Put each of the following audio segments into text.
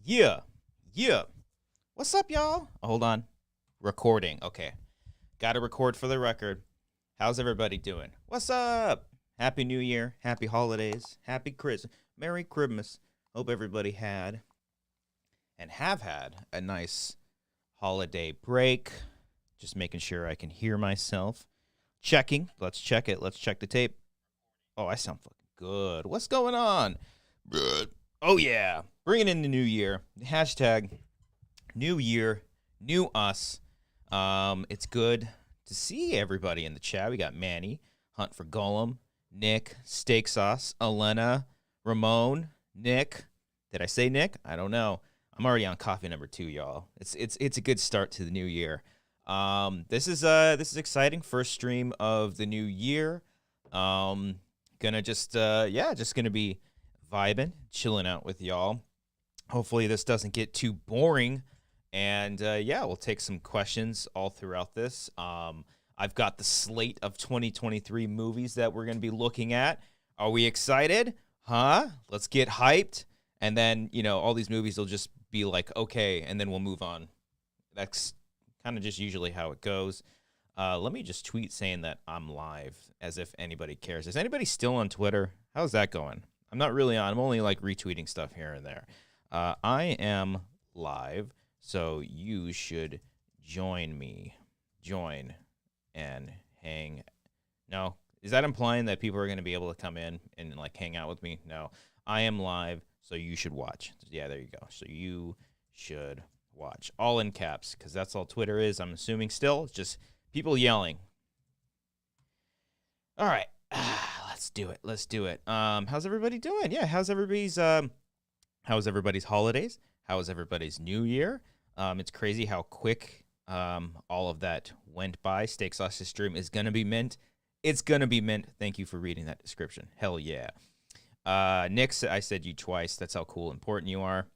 Yeah. Yeah. What's up, y'all? Oh, hold on. Recording. Okay. Got to record for the record. How's everybody doing? What's up? Happy New Year. Happy holidays. Happy Christmas. Merry Christmas. Hope everybody had and have had a nice holiday break. Just making sure I can hear myself. Checking. Let's check it. Let's check the tape. Oh, I sound fucking good. What's going on? Oh, yeah. Bringing in the new year. Hashtag new year, new us. It's good to see everybody in the chat. We got Manny, Hunt for Golem, Nick, Steak Sauce, Elena, Ramon, Nick. Did I say Nick? I don't know. I'm already on coffee number 2, y'all. It's a good start to the new year. This is exciting. First stream of the new year. Gonna just gonna be vibing, chilling out with y'all. Hopefully this doesn't get too boring. And we'll take some questions all throughout this. I've got the slate of 2023 movies that we're going to be looking at. Are we excited? Huh? Let's get hyped. And then, all these movies will just be like, okay, and then we'll move on. That's kind of just usually how it goes. Let me just tweet saying that I'm live, as if anybody cares. Is anybody still on Twitter? How's that going? I'm not really on. I'm only like retweeting stuff here and there. I am live. So you should join me. Join and hang. No. Is that implying that people are going to be able to come in and like hang out with me? No. I am live, so you should watch. Yeah, there you go. So you should watch. All in caps, because that's all Twitter is, I'm assuming still. It's just people yelling. All right. Let's do it. Let's do it. How's everybody doing? Yeah, how's everybody's holidays? How was everybody's new year? It's crazy how quick all of that went by. Steak Sauce's stream is going to be mint. It's going to be mint. Thank you for reading that description. Hell yeah. Nick, I said you twice. That's how cool and important you are.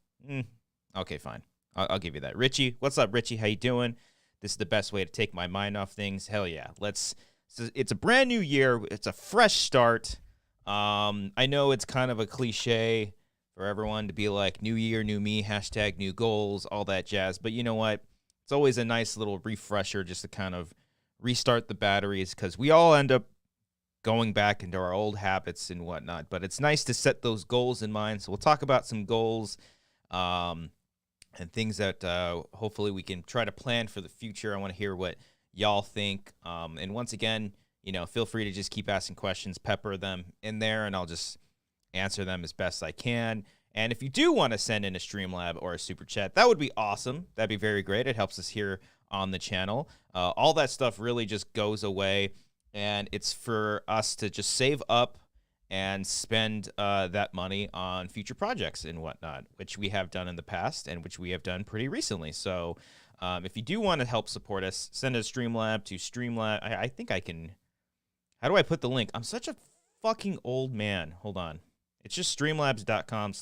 Okay, fine. I'll give you that. Richie, what's up, Richie? How you doing? This is the best way to take my mind off things. Hell yeah. It's a brand new year. It's a fresh start. I know it's kind of a cliche for everyone to be like, new year, new me, hashtag new goals, all that jazz. But you know what? It's always a nice little refresher just to kind of restart the batteries, because we all end up going back into our old habits and whatnot. But it's nice to set those goals in mind. So we'll talk about some goals and things that hopefully we can try to plan for the future. I want to hear what y'all think. And once again, feel free to just keep asking questions, pepper them in there, and I'll just answer them as best I can. And if you do want to send in a Streamlab or a Super Chat, that would be awesome. That'd be very great. It helps us here on the channel. All that stuff really just goes away, and it's for us to just save up and spend that money on future projects and whatnot, which we have done in the past and which we have done pretty recently. So if you do want to help support us, send a Streamlab to Streamlab. I think I can. How do I put the link? I'm such a fucking old man. Hold on. It's just streamlabs.com/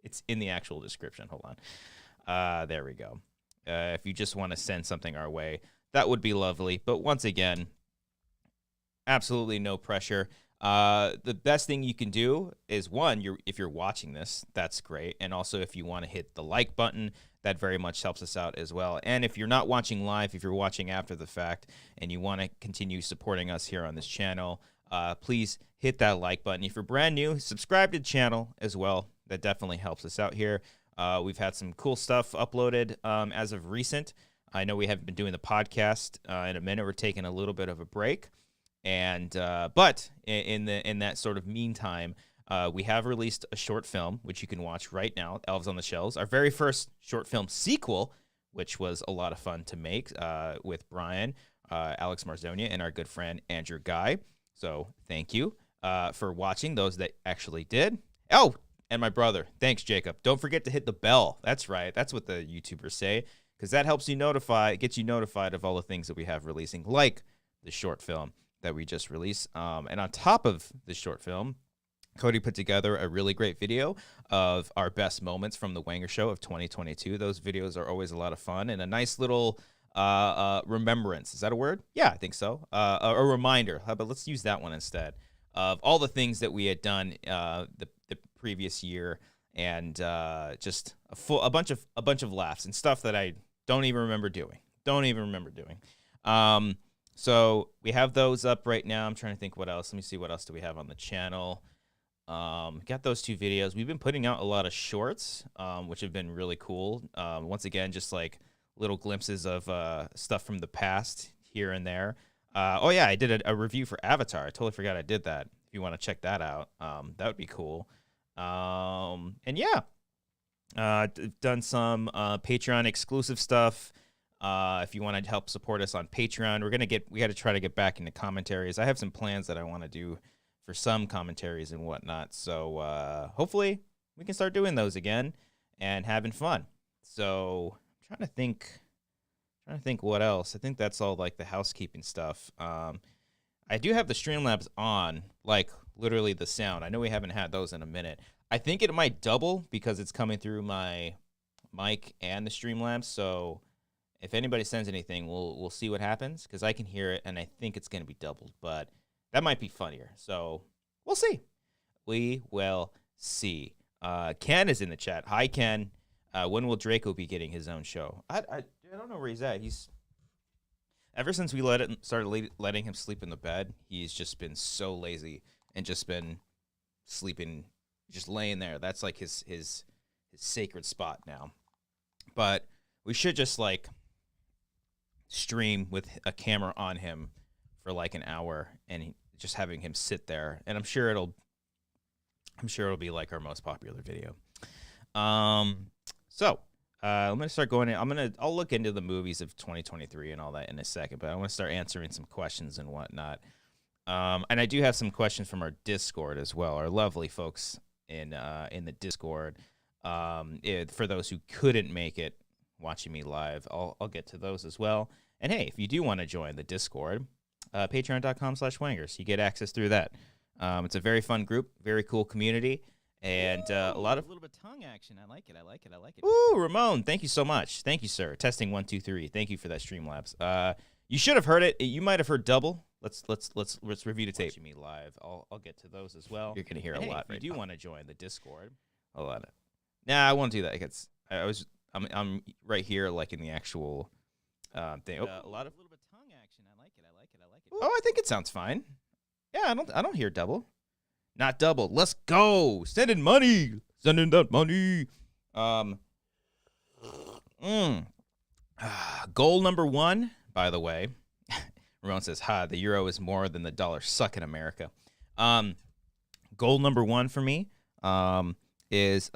it's in the actual description. Hold on. There we go. If you just want to send something our way, that would be lovely. But once again, absolutely no pressure. The best thing you can do is, one, if you're watching this, that's great. And also if you want to hit the like button, that very much helps us out as well. And if you're not watching live, if you're watching after the fact and you want to continue supporting us here on this channel, please hit that like button. If you're brand new, subscribe to the channel as well. That definitely helps us out here. We've had some cool stuff uploaded as of recent. I know we haven't been doing the podcast in a minute. We're taking a little bit of a break. And but in that sort of meantime, we have released a short film, which you can watch right now, Elves on the Shelves, our very first short film sequel, which was a lot of fun to make with Brian, Alex Marzonia, and our good friend Andrew Guy. So thank you for watching, those that actually did. Oh, and my brother. Thanks, Jacob. Don't forget to hit the bell. That's right. That's what the YouTubers say, because that helps you gets you notified of all the things that we have releasing, like the short film that we just released. And on top of the short film, Cody put together a really great video of our best moments from the Wanger Show of 2022. Those videos are always a lot of fun and a nice little remembrance. Is that a word? Yeah, I think so. A reminder. How about let's use that one instead, of all the things that we had done the previous year, and just a bunch of laughs and stuff that I don't even remember doing. Don't even remember doing. So we have those up right now. I'm trying to think what else. Let me see what else do we have on the channel. Got those 2 videos. We've been putting out a lot of shorts, which have been really cool. Once again, just like little glimpses of stuff from the past here and there. Oh yeah, I did a review for Avatar. I totally forgot I did that. If you want to check that out, that would be cool. And yeah, done some Patreon exclusive stuff. If you want to help support us on Patreon, we got to try to get back into commentaries. I have some plans that I want to do for some commentaries and whatnot. So hopefully we can start doing those again and having fun. So I'm trying to think what else. I think that's all like the housekeeping stuff. I do have the Streamlabs on, like literally the sound. I know we haven't had those in a minute. I think it might double because it's coming through my mic and the Streamlabs. So if anybody sends anything, we'll see what happens because I can hear it and I think it's going to be doubled, but that might be funnier. So we'll see. We will see. Ken is in the chat. Hi, Ken. When will Draco be getting his own show? I don't know where he's at. Ever since we started letting him sleep in the bed, he's just been so lazy and just been sleeping, just laying there. That's like his sacred spot now. But we should just like stream with a camera on him for like an hour and just having him sit there, and I'm sure it'll be like our most popular video. So I'm gonna start going in. I'll look into the movies of 2023 and all that in a second, but I want to start answering some questions and whatnot. And I do have some questions from our Discord as well, our lovely folks in the Discord. For those who couldn't make it watching me live, I'll get to those as well. And hey, if you do want to join the Discord, patreon.com/wangers, you get access through that. It's a very fun group, very cool community, and a little bit of tongue action. I like it. Ooh, Ramon, thank you so much. Thank you, sir. Testing 1 2 3. Thank you for that Streamlabs. You should have heard it. You might have heard double. Let's review the tape. Watching me live, I'll get to those as well. You're gonna hear a lot. If you do want to join the Discord, a lot. Nah, I won't do that. I'm right here, like in the actual thing. A little bit of tongue action. I like it. Oh, I think it sounds fine. Yeah, I don't hear double. Not double. Let's go. Send in money. Send in that money. Goal number 1, by the way. Ramon says, "Ha, the euro is more than the dollar. Suck in America." Goal number 1 for me is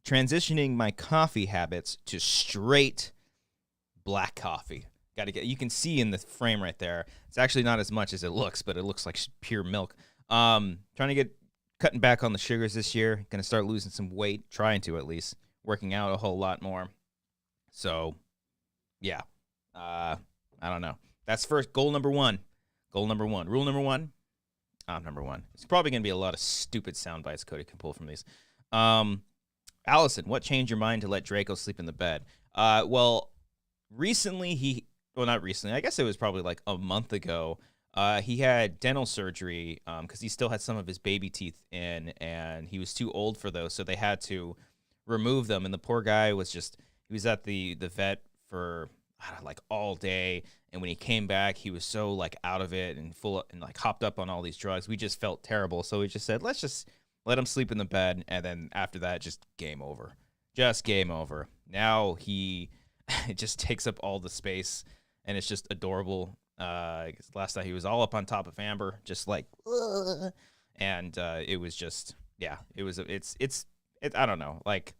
transitioning my coffee habits to straight black coffee. You can see in the frame right there. It's actually not as much as it looks, but it looks like pure milk. Trying to cutting back on the sugars this year. Going to start losing some weight, trying to at least. Working out a whole lot more. So, yeah. I don't know. That's first goal number 1. Goal number 1. Rule number 1. Number 1. It's probably going to be a lot of stupid sound bites Cody can pull from these. Allison, what changed your mind to let Draco sleep in the bed? Well, recently not recently. I guess it was probably like a month ago. He had dental surgery because he still had some of his baby teeth in, and he was too old for those, so they had to remove them. And the poor guy he was at the vet for like all day, and when he came back, he was so like out of it and like hopped up on all these drugs. We just felt terrible, so we just said, let's just let him sleep in the bed, and then after that, just game over. Just game over. Now it just takes up all the space, and it's just adorable. Last night he was all up on top of Amber, just like, and it was just, yeah, it's I don't know, like,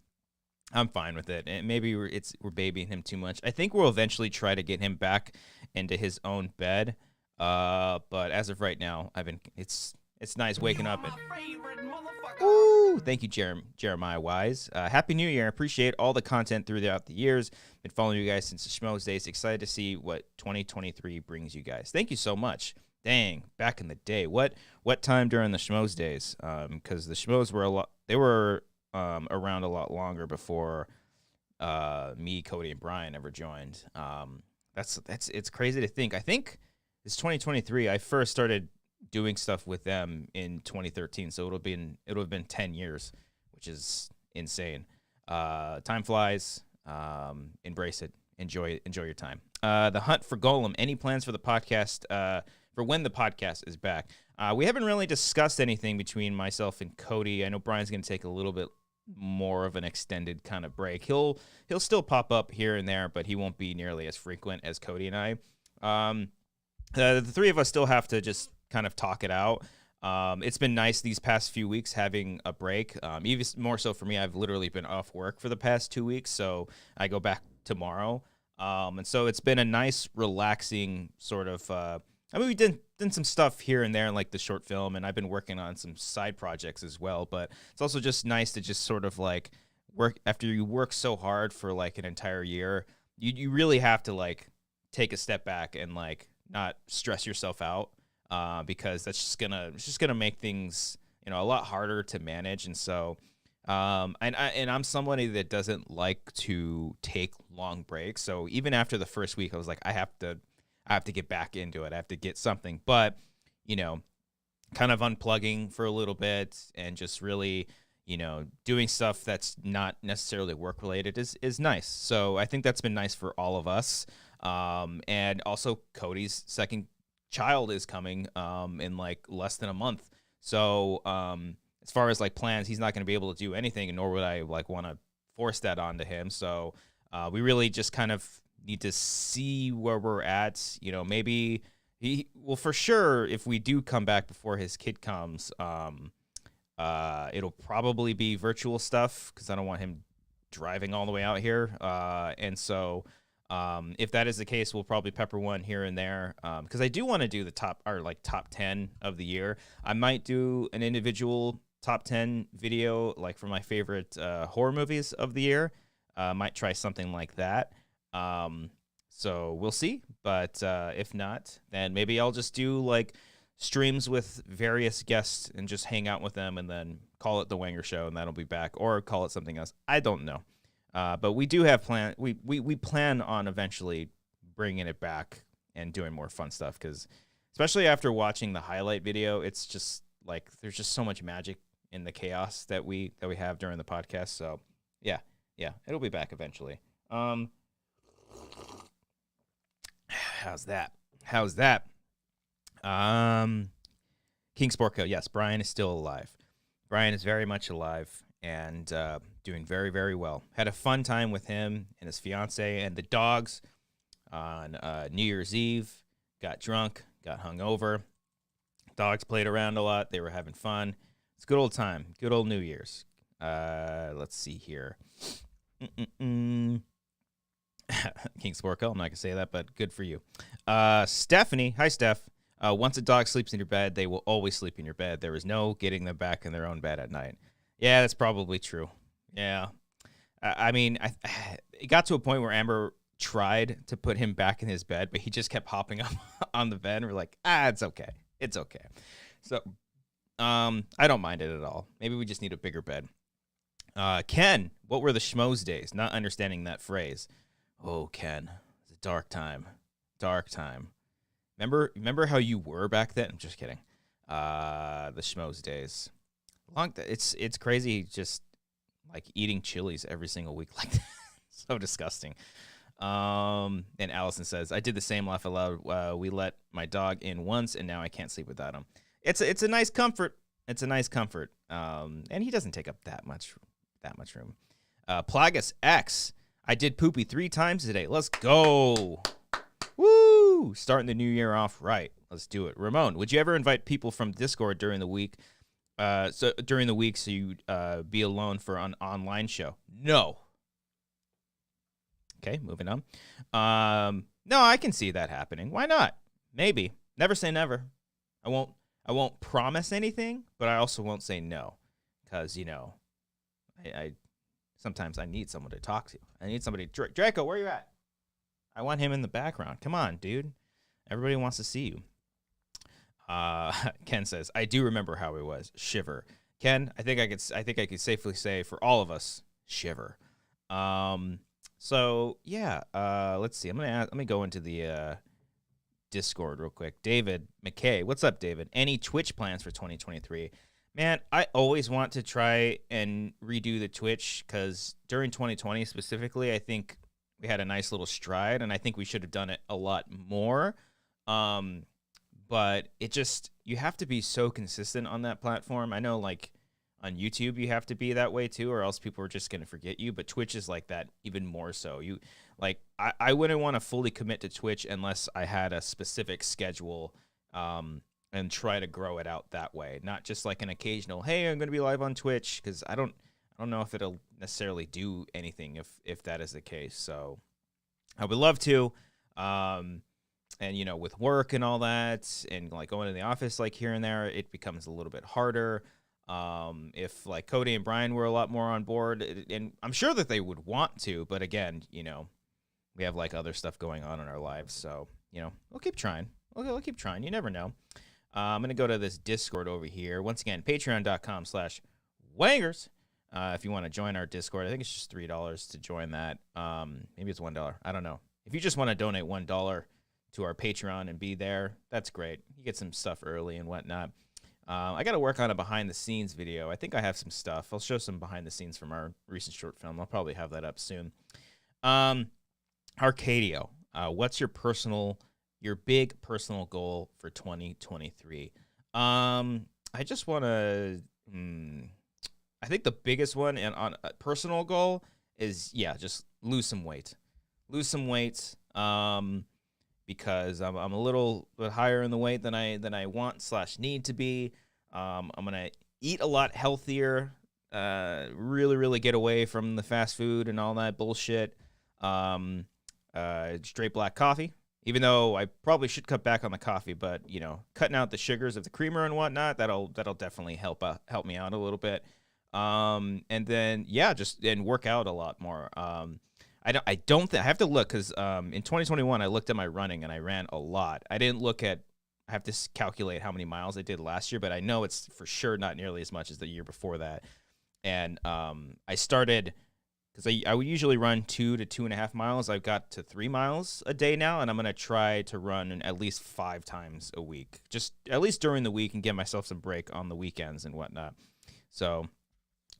I'm fine with it. And maybe we're babying him too much. I think we'll eventually try to get him back into his own bed. But as of right now, it's nice waking up and, ooh, thank you, Jeremiah Wise. Happy New Year. I appreciate all the content throughout the years. Been following you guys since the Schmoes days. Excited to see what 2023 brings you guys. Thank you so much. Dang, back in the day. What time during the Schmoes days? Because the Schmoes were around a lot longer before me, Cody, and Brian ever joined. It's crazy to think. I think it's 2023. I first started doing stuff with them in 2013, so it'll have been 10 years, which is insane. Time flies. Embrace it. Enjoy your time. The hunt for Golem. Any plans for the podcast? For when the podcast is back? We haven't really discussed anything between myself and Cody. I know Brian's going to take a little bit more of an extended kind of break. He'll still pop up here and there, but he won't be nearly as frequent as Cody and I. The three of us still have to just kind of talk it out. It's been nice these past few weeks having a break. Even more so for me, I've literally been off work for the past 2 weeks, so I go back tomorrow. And so it's been a nice, relaxing sort of. I mean, we did some stuff here and there, like the short film, and I've been working on some side projects as well. But it's also just nice to just sort of like work after you work so hard for like an entire year. You really have to like take a step back and like not stress yourself out, because that's just gonna make things, you know, a lot harder to manage. And so, and I'm somebody that doesn't like to take long breaks. So even after the first week, I was like, I have to get back into it. I have to get something. But, you know, kind of unplugging for a little bit and just really, you know, doing stuff that's not necessarily work related is nice. So I think that's been nice for all of us. And also Cody's second child is coming in like less than a month. So as far as like plans, he's not going to be able to do anything, and nor would I like want to force that onto him. So we really just kind of need to see where we're at. You know, maybe for sure, if we do come back before his kid comes, it'll probably be virtual stuff because I don't want him driving all the way out here. And so if that is the case, we'll probably pepper one here and there, because I do want to do the top 10 of the year. I might do an individual top 10 video, like for my favorite horror movies of the year. Might try something like that. So we'll see, but if not, then maybe I'll just do like streams with various guests and just hang out with them, and then call it the Wanger Show, and that'll be back, or call it something else. I don't know, but we do have we plan on eventually bringing it back and doing more fun stuff, because especially after watching the highlight video, it's just like there's just so much magic in the chaos that we have during the podcast. So yeah, it'll be back eventually. How's that? King Sportco, yes, Brian is still alive. Brian is very much alive and doing very, very well. Had a fun time with him and his fiance and the dogs on New Year's Eve. Got drunk, got hungover. Dogs played around a lot. They were having fun. It's a good old time. Good old New Year's. Let's see here. King Sportco, I'm not going to say that, but good for you. Stephanie, hi, Steph. Once a dog sleeps in your bed, they will always sleep in your bed. There is no getting them back in their own bed at night. Yeah, that's probably true. Yeah. I mean, it got to a point where Amber tried to put him back in his bed, but he just kept hopping up on the bed, and we're like, it's okay. It's okay. So, I don't mind it at all. Maybe we just need a bigger bed. Ken, what were the schmoes days? Not understanding that phrase. Oh, Ken, it's a dark time. Dark time. Remember how you were back then? I'm just kidding. The schmoes days. It's crazy just like eating Chili's every single week like that. So disgusting. And Allison says, I did the same laugh aloud. We let my dog in once, and now I can't sleep without him. It's a nice comfort. It's a nice comfort. And he doesn't take up that much room. Plagus X. I did poopy 3 times today. Let's go. Woo! Starting the new year off right. Let's do it. Ramon, would you ever invite people from Discord during the week? So you'd be alone for an online show? No. Okay, moving on. No, I can see that happening. Why not? Maybe. Never say never. I won't promise anything, but I also won't say no, because I sometimes I need someone to talk to. I need somebody. Draco, where you at? I want him in the background. Come on, dude. Everybody wants to see you. Ken says, I do remember how it was. Shiver. Ken, I think I could safely say for all of us, shiver. So yeah, let's see. Let me go into the Discord real quick. David McKay, what's up, David? Any Twitch plans for 2023? Man, I always want to try and redo the Twitch because during 2020 specifically, I think we had a nice little stride, and I think we should have done it a lot more. Um, but it just you have to be so consistent on that platform. I know, like on YouTube, you have to be that way too, or else people are just gonna forget you. But Twitch is like that even more so. You like I wouldn't want to fully commit to Twitch unless I had a specific schedule. And try to grow it out that way, not just like an occasional, hey, I'm going to be live on Twitch, because I don't know if it'll necessarily do anything if that is the case. So I would love to, and with work and all that, and like going to the office like here and there, it becomes a little bit harder. If like Cody and Brian were a lot more on board, and I'm sure that they would want to, but again, we have like other stuff going on in our lives, so we'll keep trying. We'll keep trying. You never know. I'm going to go to this Discord over here. Once again, patreon.com/wangers. If you want to join our Discord, I think it's just $3 to join that. Maybe it's $1. I don't know. If you just want to donate $1 to our Patreon and be there, that's great. You get some stuff early and whatnot. I got to work on a behind-the-scenes video. I think I have some stuff. I'll show some behind-the-scenes from our recent short film. I'll probably have that up soon. Arcadio, what's your big personal goal for 2023? I just want to, I think the biggest one and on a personal goal is, just lose some weight. Lose some weight, because I'm a little bit higher in the weight than I want/need to be. I'm going to eat a lot healthier, really, really get away from the fast food and all that bullshit. Straight black coffee. Even though I probably should cut back on the coffee, but cutting out the sugars of the creamer and whatnot, that'll definitely help me out a little bit. And then just work out a lot more. I don't think I have to look, because in 2021 I looked at my running and I ran a lot. I have to calculate how many miles I did last year, but I know it's for sure not nearly as much as the year before that. And I started, because I would usually run 2 to 2.5 miles. I've got to 3 miles a day now, and I'm going to try to run at least 5 times a week, just at least during the week, and give myself some break on the weekends and whatnot. So,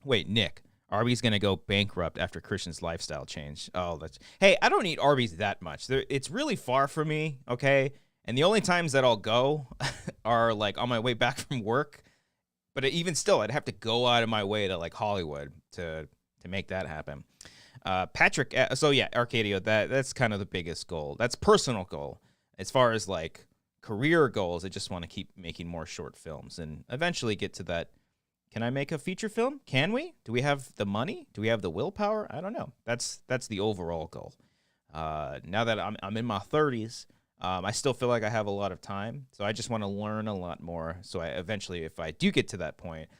wait, Nick, Arby's going to go bankrupt after Christian's lifestyle change. Oh, hey, I don't eat Arby's that much. It's really far from me, okay? And the only times that I'll go are like on my way back from work. But even still, I'd have to go out of my way to like Hollywood to make that happen. Patrick, so yeah, Arcadio, that's kind of the biggest goal. That's personal goal. As far as like career goals, I just want to keep making more short films and eventually get to that. Can I make a feature film? Can we? Do we have the money? Do we have the willpower? I don't know. That's the overall goal. Now that I'm in my 30s, I still feel like I have a lot of time, so I just want to learn a lot more. So I eventually, if I do get to that point,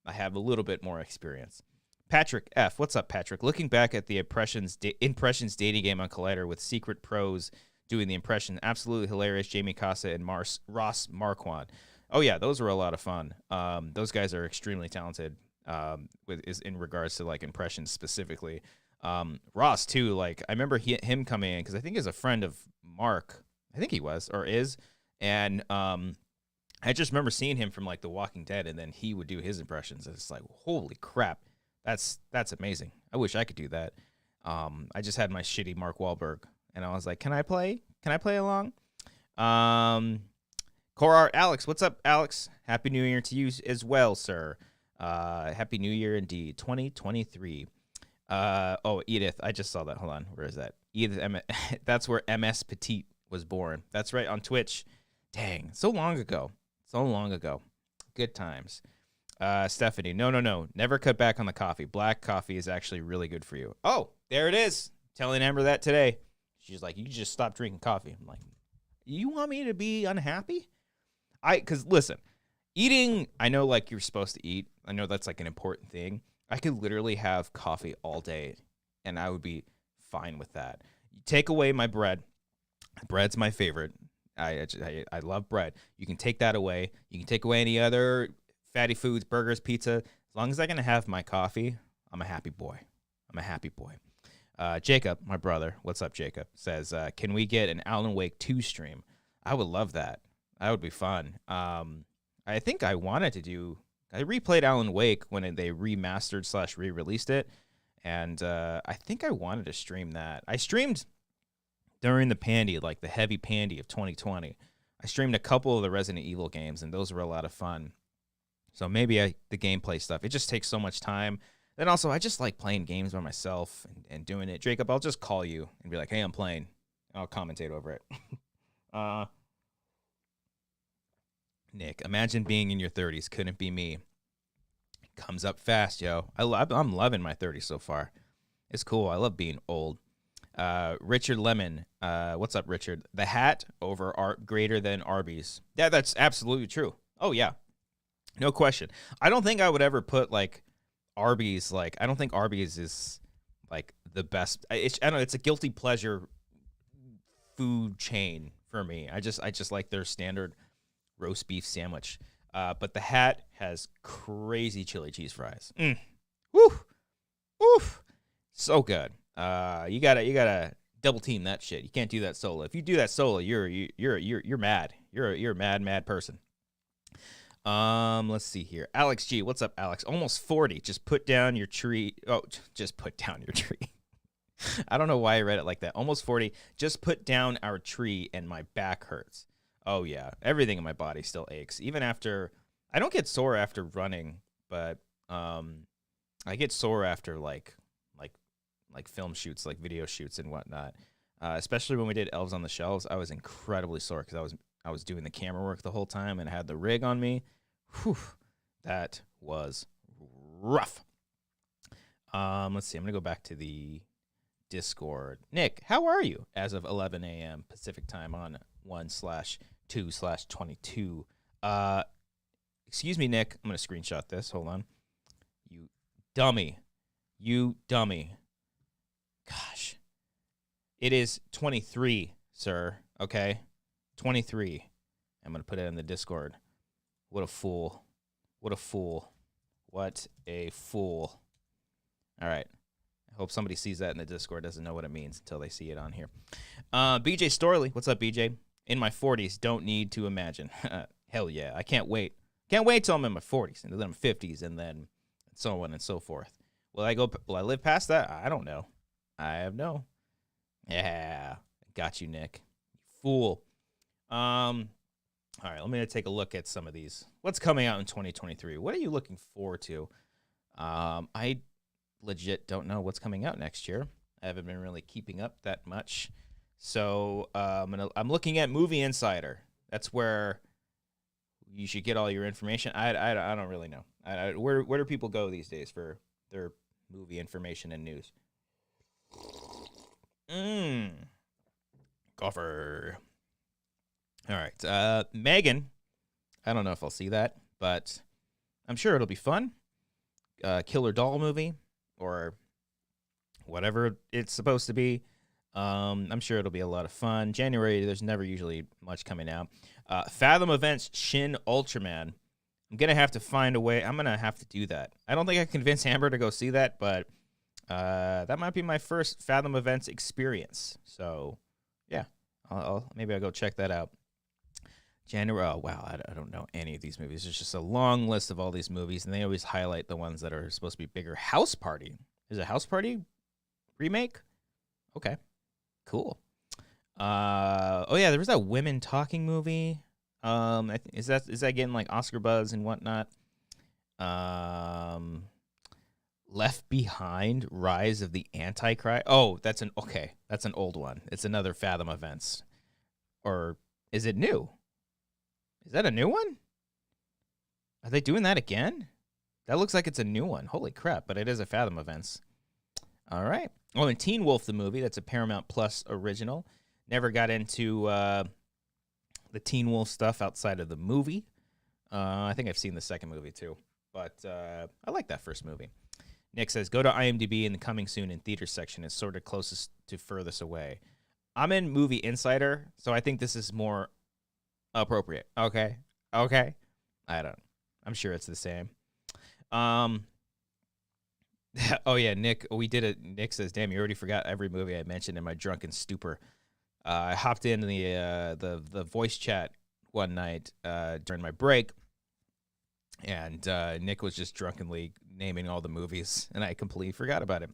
I have a little bit more experience. Patrick F. What's up, Patrick? Looking back at the impressions dating game on Collider with Secret Pros doing the impression, absolutely hilarious. Jamie Casa and Ross Marquand. Oh yeah, those were a lot of fun. Those guys are extremely talented. In regards to like impressions specifically. Ross too. Like I remember him coming in because I think he's a friend of Mark. I think he was or is, and I just remember seeing him from like The Walking Dead, and then he would do his impressions. It's like holy crap. That's amazing. I wish I could do that. I just had my shitty Mark Wahlberg, and I was like, "Can I play? Can I play along?" Korar Alex, what's up, Alex? Happy New Year to you as well, sir. Happy New Year indeed, 2023. Edith, I just saw that. Hold on, where is that? Edith, that's where MS Petite was born. That's right, on Twitch. Dang, so long ago. Good times. Stephanie, no. Never cut back on the coffee. Black coffee is actually really good for you. Oh, there it is. Telling Amber that today. She's like, you just stop drinking coffee. I'm like, you want me to be unhappy? Because listen, eating, I know like you're supposed to eat. I know that's like an important thing. I could literally have coffee all day and I would be fine with that. You take away my bread. Bread's my favorite. I love bread. You can take that away. You can take away any other fatty foods, burgers, pizza. As long as I can have my coffee, I'm a happy boy. Jacob, my brother, what's up, Jacob, says, can we get an Alan Wake 2 stream? I would love that. That would be fun. I think I wanted to do I replayed Alan Wake when they remastered / re-released it, and I think I wanted to stream that. I streamed during the pandy, like the heavy pandy of 2020. I streamed a couple of the Resident Evil games, and those were a lot of fun. So maybe the gameplay stuff, it just takes so much time. Then also, I just like playing games by myself and doing it. Jacob, I'll just call you and be like, hey, I'm playing. I'll commentate over it. Nick, imagine being in your 30s. Couldn't be me. Comes up fast, yo. I'm loving my 30s so far. It's cool. I love being old. Richard Lemon. What's up, Richard? The hat over greater than Arby's. Yeah, that's absolutely true. Oh, yeah. No question. I don't think I would ever put, like, Arby's, like, I don't think Arby's is, like, the best. I don't know. It's a guilty pleasure food chain for me. I just like their standard roast beef sandwich. But the hat has crazy chili cheese fries. Woo! Oof! So good. You gotta double team that shit. You can't do that solo. If you do that solo, you're mad. You're a mad person. Let's see here. Alex G, what's up, Alex? Almost 40. Just put down your tree. Oh, just put down your tree. I don't know why I read it like that. Almost 40. Just put down our tree and my back hurts. Oh yeah, everything in my body still aches. Even after, I don't get sore after running, but I get sore after like film shoots, like video shoots and whatnot. Especially when we did Elves on the Shelves, I was incredibly sore because I was doing the camera work the whole time and had the rig on me. Whew, that was rough. Let's see. I'm gonna go back to the Discord. Nick, how are you? As of 11 a.m. Pacific time on 1/2/22. Excuse me, Nick. I'm gonna screenshot this. Hold on. You dummy. Gosh. It is 23, sir. Okay? 23. I'm going to put it in the Discord. What a fool. What a fool. What a fool. All right. I hope somebody sees that in the Discord, doesn't know what it means until they see it on here. BJ Storley. What's up, BJ? In my 40s, don't need to imagine. Hell yeah. I can't wait. Can't wait till I'm in my 40s, and then I'm 50s, and then so on and so forth. Will I live past that? I don't know. I have no. Yeah. Got you, Nick. Fool. All right, let me take a look at some of these. What's coming out in 2023? What are you looking forward to? I legit don't know what's coming out next year. I haven't been really keeping up that much. So I'm looking at Movie Insider. That's where you should get all your information. I don't really know. Where do people go these days for their movie information and news? Golfer. All right. Megan. I don't know if I'll see that, but I'm sure it'll be fun. Killer Doll movie or whatever it's supposed to be. I'm sure it'll be a lot of fun. January, there's never usually much coming out. Fathom Events Shin Ultraman. I'm going to have to find a way. I'm going to have to do that. I don't think I can convince Amber to go see that, but that might be my first Fathom Events experience. So, yeah, maybe I'll go check that out. January, oh, wow, I don't know any of these movies. There's just a long list of all these movies, and they always highlight the ones that are supposed to be bigger. House Party. Is it House Party remake? Okay, cool. Oh, yeah, there was that women talking movie. Is that getting like Oscar buzz and whatnot? Left Behind: Rise of the Antichrist. Oh, that's an old one. It's another Fathom Events, or is it new? Is that a new one? Are they doing that again? That looks like it's a new one. Holy crap! But it is a Fathom Events. All right. Oh, and Teen Wolf the movie. That's a Paramount Plus original. Never got into the Teen Wolf stuff outside of the movie. I think I've seen the second movie too, but I like that first movie. Nick says, go to IMDb in the coming soon in theater section. It's sort of closest to furthest away. I'm in Movie Insider, so I think this is more appropriate. Okay. I'm sure it's the same. Oh yeah, Nick, we did it. Nick says, damn, you already forgot every movie I mentioned in my drunken stupor. I hopped into the voice chat one night during my break, And Nick was just drunkenly naming all the movies, and I completely forgot about it.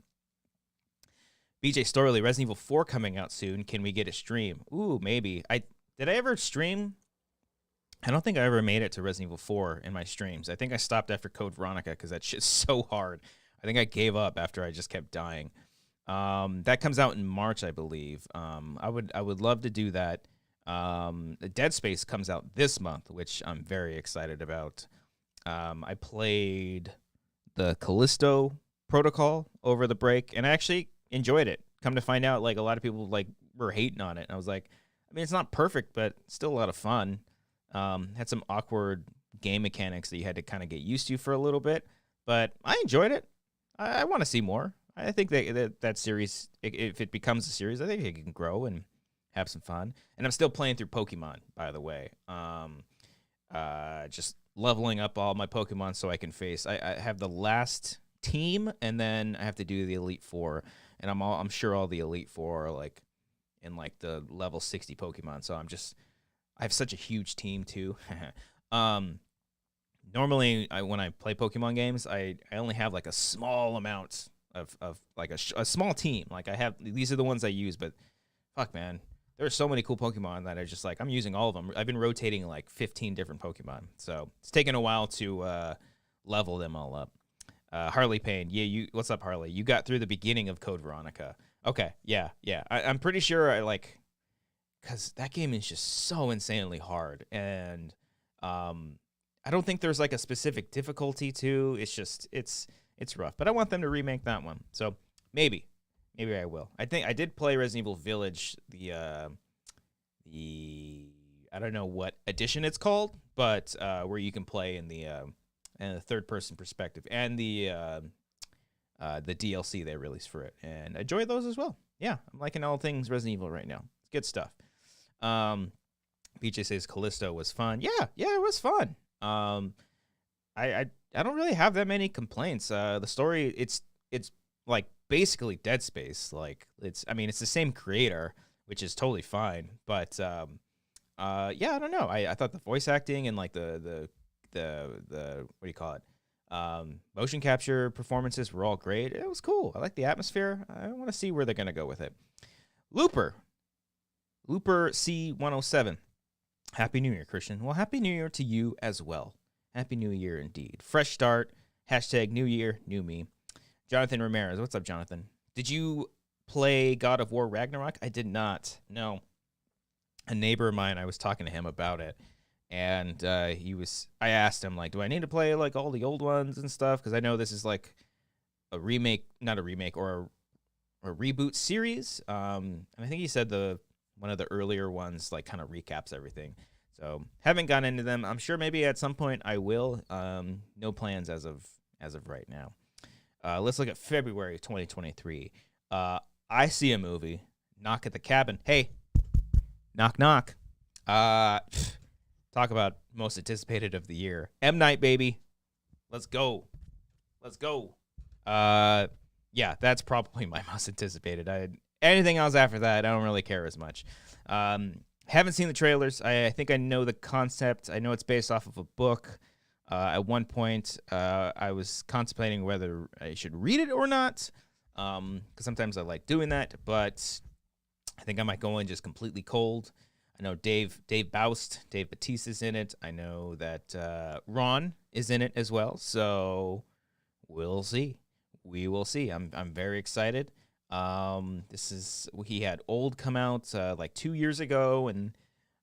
BJ Storley, Resident Evil 4 coming out soon. Can we get a stream? Ooh, maybe. Did I ever stream? I don't think I ever made it to Resident Evil 4 in my streams. I think I stopped after Code Veronica because that shit's so hard. I think I gave up after I just kept dying. That comes out in March, I believe. I would love to do that. Dead Space comes out this month, which I'm very excited about. I played the Callisto Protocol over the break, and I actually enjoyed it. Come to find out, like, a lot of people like were hating on it. And I was like, I mean, it's not perfect, but still a lot of fun. Had some awkward game mechanics that you had to kind of get used to for a little bit, but I enjoyed it. I want to see more. I think that series, if it becomes a series, I think it can grow and have some fun. And I'm still playing through Pokemon, by the way. Just leveling up all my Pokemon so I can face. I have the last team, and then I have to do the Elite Four, and I'm sure all the Elite Four are like in like the level 60 Pokemon. So I have such a huge team too. Normally, when I play Pokemon games, I only have like a small amount of like a small team. Like these are the ones I use, but fuck, man, there are so many cool Pokemon that I just like, I'm using all of them. I've been rotating like 15 different Pokemon, so it's taken a while to level them all up. Harley Payne, yeah, what's up, Harley? You got through the beginning of Code Veronica. Okay, yeah. I'm pretty sure because that game is just so insanely hard, and I don't think there's like a specific difficulty to. It's just it's rough, but I want them to remake that one. So maybe I will. I think I did play Resident Evil Village, the I don't know what edition it's called, but where you can play in the third person perspective, and the DLC they released for it, and enjoy those as well. Yeah, I'm liking all things Resident Evil right now. It's good stuff. BJ says Callisto was fun. Yeah, it was fun. I don't really have that many complaints. The story, it's like basically Dead Space. Like it's the same creator, which is totally fine. But yeah, I don't know. I thought the voice acting and like the what do you call it? Motion capture performances were all great. It was cool. I like the atmosphere. I want to see where they're gonna go with it. Looper C107. Happy New Year, Christian. Well, Happy New Year to you as well. Happy New Year indeed. Fresh start. Hashtag New Year, New Me. Jonathan Ramirez. What's up, Jonathan? Did you play God of War Ragnarok? I did not. No. A neighbor of mine, I was talking to him about it. And I asked him, like, do I need to play like all the old ones and stuff? Because I know this is like a remake, not a remake, or a reboot series. And I think he said one of the earlier ones like kind of recaps everything. So haven't gotten into them. I'm sure maybe at some point I will. No plans as of right now. Let's look at February 2023. I see a movie. Knock at the Cabin. Hey, knock knock. Talk about most anticipated of the year. M. Night, baby. Let's go. Yeah, that's probably my most anticipated. Anything else after that, I don't really care as much. Haven't seen the trailers. I think I know the concept. I know it's based off of a book. At one point, I was contemplating whether I should read it or not, because sometimes I like doing that. But I think I might go in just completely cold. I know Dave Bautista is in it. I know that Ron is in it as well. So we'll see. We will see. I'm very excited. He had Old come out like 2 years ago, and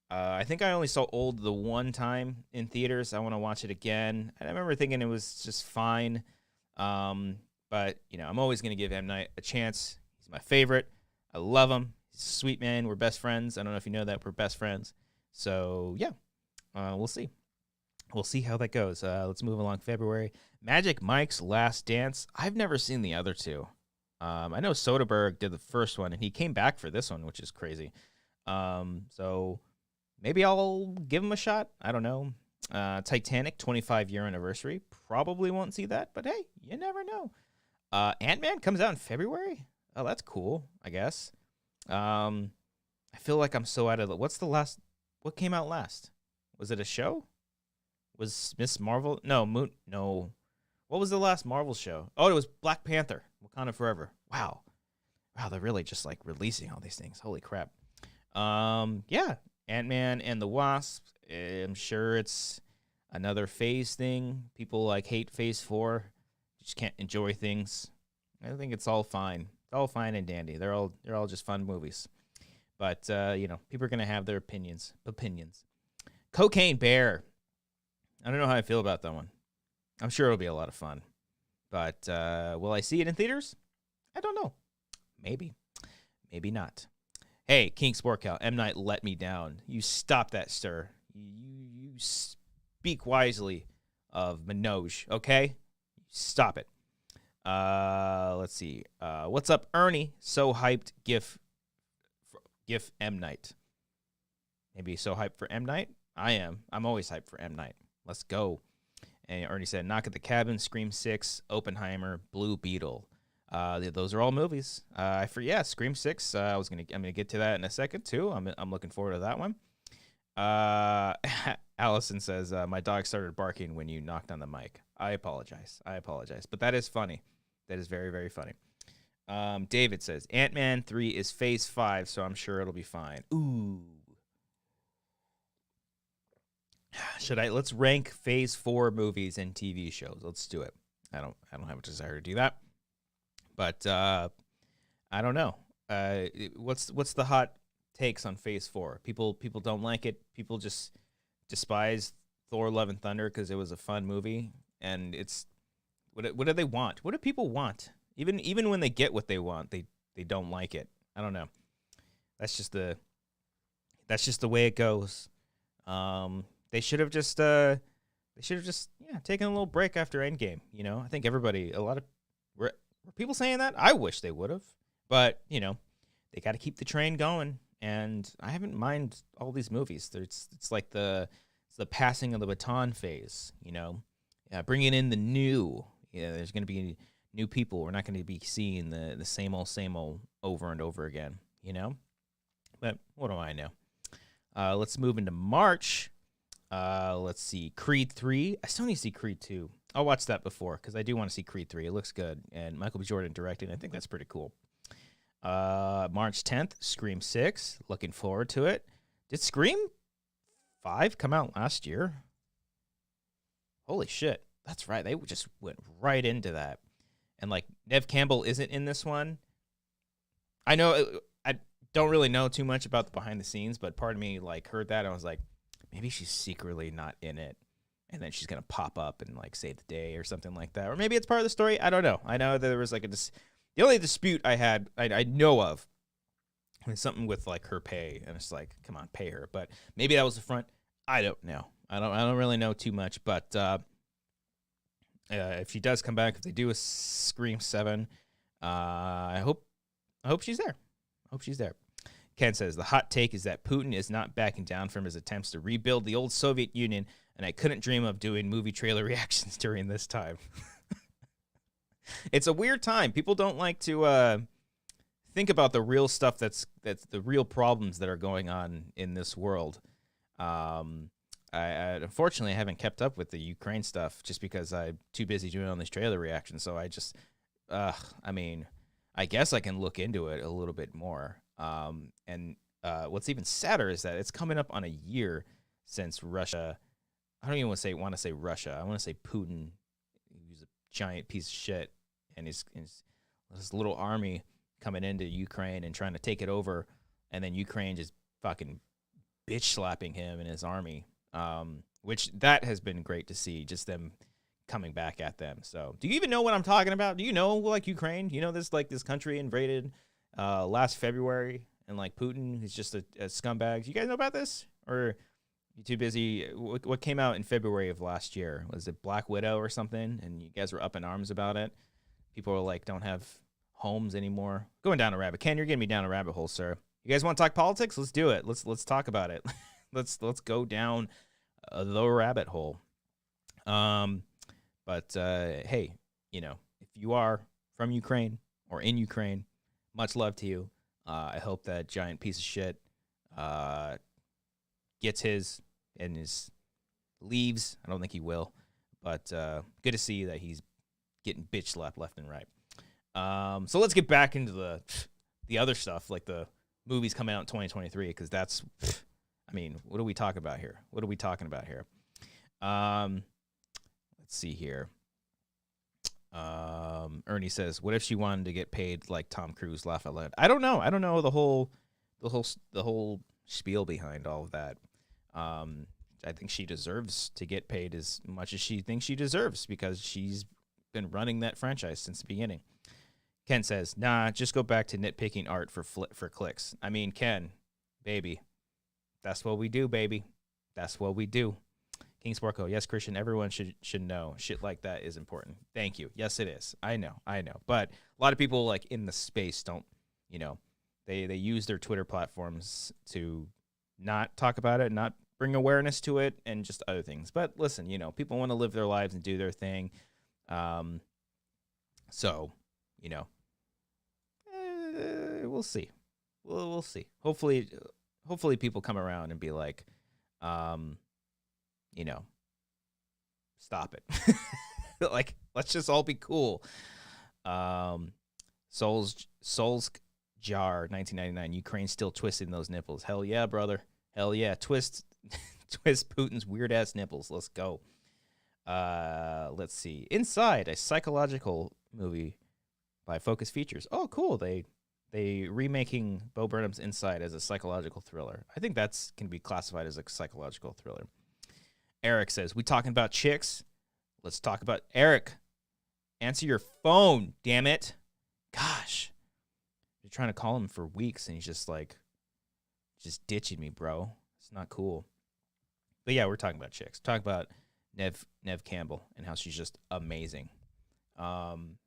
I think I only saw Old the one time in theaters. I want to watch it again. I remember thinking it was just fine, but I'm always going to give M. Night a chance. He's my favorite. I love him. He's a sweet man. We're best friends. I don't know if you know that. We're best friends. So yeah, we'll see. We'll see how that goes. Let's move along. February. Magic Mike's Last Dance. I've never seen the other two. I know Soderbergh did the first one, and he came back for this one, which is crazy. So maybe I'll give him a shot. I don't know. Titanic, 25-year anniversary. Probably won't see that, but hey, you never know. Ant-Man comes out in February? Oh, that's cool, I guess. I feel like I'm so out of what came out last? Was it a show? Was Miss Marvel? No, Moon. No. What was the last Marvel show? Oh, it was Black Panther. Wakanda Forever. Wow. Wow, they're really just like releasing all these things. Holy crap. Yeah. Ant-Man and the Wasp. I'm sure it's another phase thing. People like hate phase 4. Just can't enjoy things. I think it's all fine. It's all fine and dandy. They're all just fun movies. But people are gonna have their opinions. Cocaine Bear. I don't know how I feel about that one. I'm sure it'll be a lot of fun. But will I see it in theaters? I don't know. Maybe. Maybe not. Hey, King Sport Cow, M. Night let me down. You stop that stir. You speak wisely of Minoj, okay? Stop it. Let's see. What's up, Ernie? So hyped. GIF M. Night. Maybe so hyped for M. Night? I am. I'm always hyped for M. Night. Let's go. And Ernie said, Knock at the Cabin, Scream 6, Oppenheimer, Blue Beetle. Those are all movies. Scream 6. I'm gonna get to that in a second too. I'm looking forward to that one. Allison says, my dog started barking when you knocked on the mic. I apologize. But that is funny. That is very, very funny. David says, Ant-Man 3 is phase 5, so I'm sure it'll be fine. Ooh. Let's rank phase 4 movies and TV shows. Let's do it. I don't have a desire to do that. But I don't know. What's the hot takes on phase 4? People don't like it. People just despise Thor: Love and Thunder because it was a fun movie, and it's what do they want? What do people want? Even when they get what they want, they don't like it. I don't know. That's just the way it goes. They should have just taken a little break after Endgame. I think were people saying that? I wish they would have, but they got to keep the train going. And I haven't mind all these movies. It's like the passing of the baton phase. Bringing in the new. There's going to be new people. We're not going to be seeing the same old over and over again. But what do I know? Let's move into March. Let's see. Creed 3. I still need to see Creed 2. I'll watch that before because I do want to see Creed 3. It looks good. And Michael B. Jordan directing. I think that's pretty cool. March 10th, Scream 6. Looking forward to it. Did Scream 5 come out last year? Holy shit. That's right. They just went right into that. And, Neve Campbell isn't in this one. I know I don't really know too much about the behind the scenes, but part of me, heard that. And I was like, maybe she's secretly not in it. And then she's going to pop up and, save the day or something like that. Or maybe it's part of the story. I don't know. I know that there was, the only dispute I know of was something with, her pay. And it's come on, pay her. But maybe that was the front. I don't know. I don't really know too much. But if she does come back, if they do a Scream 7, I hope she's there. Ken says, the hot take is that Putin is not backing down from his attempts to rebuild the old Soviet Union, and I couldn't dream of doing movie trailer reactions during this time. It's a weird time. People don't like to think about the real stuff that's the real problems that are going on in this world. I unfortunately haven't kept up with the Ukraine stuff just because I'm too busy doing all these trailer reactions. So I just, I guess I can look into it a little bit more. And what's even sadder is that it's coming up on a year since Russia. I don't even want to say Russia. I want to say Putin. He's a giant piece of shit, and his little army coming into Ukraine and trying to take it over, and then Ukraine just fucking bitch slapping him and his army. Which that has been great to see, just them coming back at them. So, do you even know what I'm talking about? Do you know Ukraine? You know this country invaded last February, and Putin is just a scumbag. Do you guys know about this, or you too busy? What came out in February of last year? Was it Black Widow or something? And you guys were up in arms about it. People are don't have homes anymore. Going down a rabbit. Ken, you're getting me down a rabbit hole, sir. You guys want to talk politics? Let's do it. Let's talk about it. let's go down the rabbit hole. But hey, if you are from Ukraine or in Ukraine, much love to you. I hope that giant piece of shit gets his and is leaves. I don't think he will, but good to see that he's getting bitch slapped left and right. So let's get back into the other stuff, like the movies coming out in 2023, because that's, I mean, what are we talking about here? Let's see here. Ernie says, "What if she wanted to get paid like Tom Cruise?" Laugh out loud. I don't know. I don't know the whole spiel behind all of that. I think she deserves to get paid as much as she thinks she deserves because she's been running that franchise since the beginning. Ken says, "Nah, just go back to nitpicking art for clicks." I mean, Ken, baby, that's what we do, baby. That's what we do. King Sporco, yes, Christian, everyone should know shit like that is important. Thank you. Yes, it is. I know. But a lot of people like in the space don't, they use their Twitter platforms to not talk about it, not bring awareness to it, and just other things. But listen, people want to live their lives and do their thing. So, we'll see. We'll see. Hopefully people come around and be like, stop it. Like, let's just all be cool. Souls Jar 1999. Ukraine still twisting those nipples. Hell yeah, brother. Hell yeah. Twist Putin's weird ass nipples. Let's go. Let's see. Inside, a psychological movie by Focus Features. Oh, cool. They remaking Bo Burnham's Inside as a psychological thriller. I think that's can be classified as a psychological thriller. Eric says, "We talking about chicks? Let's talk about Eric. Answer your phone, damn it. Gosh. You're trying to call him for weeks and he's just ditching me, bro. It's not cool." But yeah, we're talking about chicks. Talk about Nev Campbell and how she's just amazing. You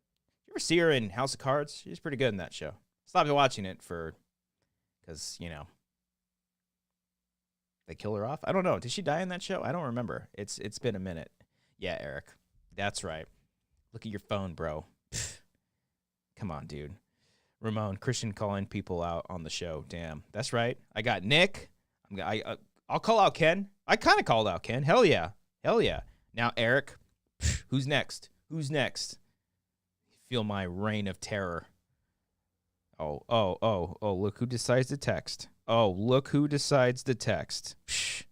ever see her in House of Cards? She's pretty good in that show. Stopped watching it because they kill her off. I don't know. Did she die in that show? I don't remember. It's been a minute. Yeah, Eric. That's right. Look at your phone, bro. Come on, dude. Ramon, Christian calling people out on the show. Damn. That's right. I got Nick. I'll call out Ken. I kind of called out Ken. Hell yeah. Now, Eric. Who's next? Feel my reign of terror. Oh, look who decides to text. Psh.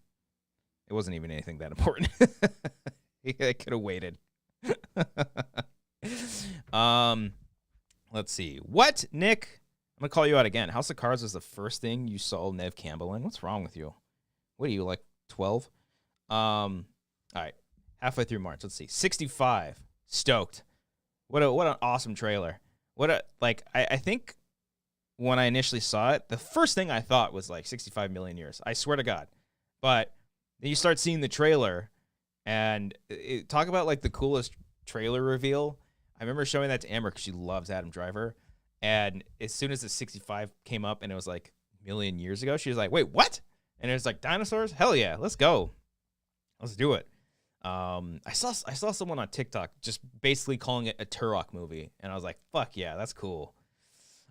It wasn't even anything that important. I could have waited. Let's see. What, Nick? I'm going to call you out again. House of Cards was the first thing you saw Nev Campbell in. What's wrong with you? What are you, like 12? All right. Halfway through March. Let's see. 65. Stoked. What an awesome trailer. I think when I initially saw it, the first thing I thought was like 65 million years. I swear to God. But then you start seeing the trailer, and talk about like the coolest trailer reveal. I remember showing that to Amber because she loves Adam Driver. And as soon as the 65 came up and it was like a million years ago, she was like, "Wait, what?" And it was like, dinosaurs? Hell yeah, let's go. Let's do it. I saw someone on TikTok just basically calling it a Turok movie. And I was like, fuck yeah, that's cool.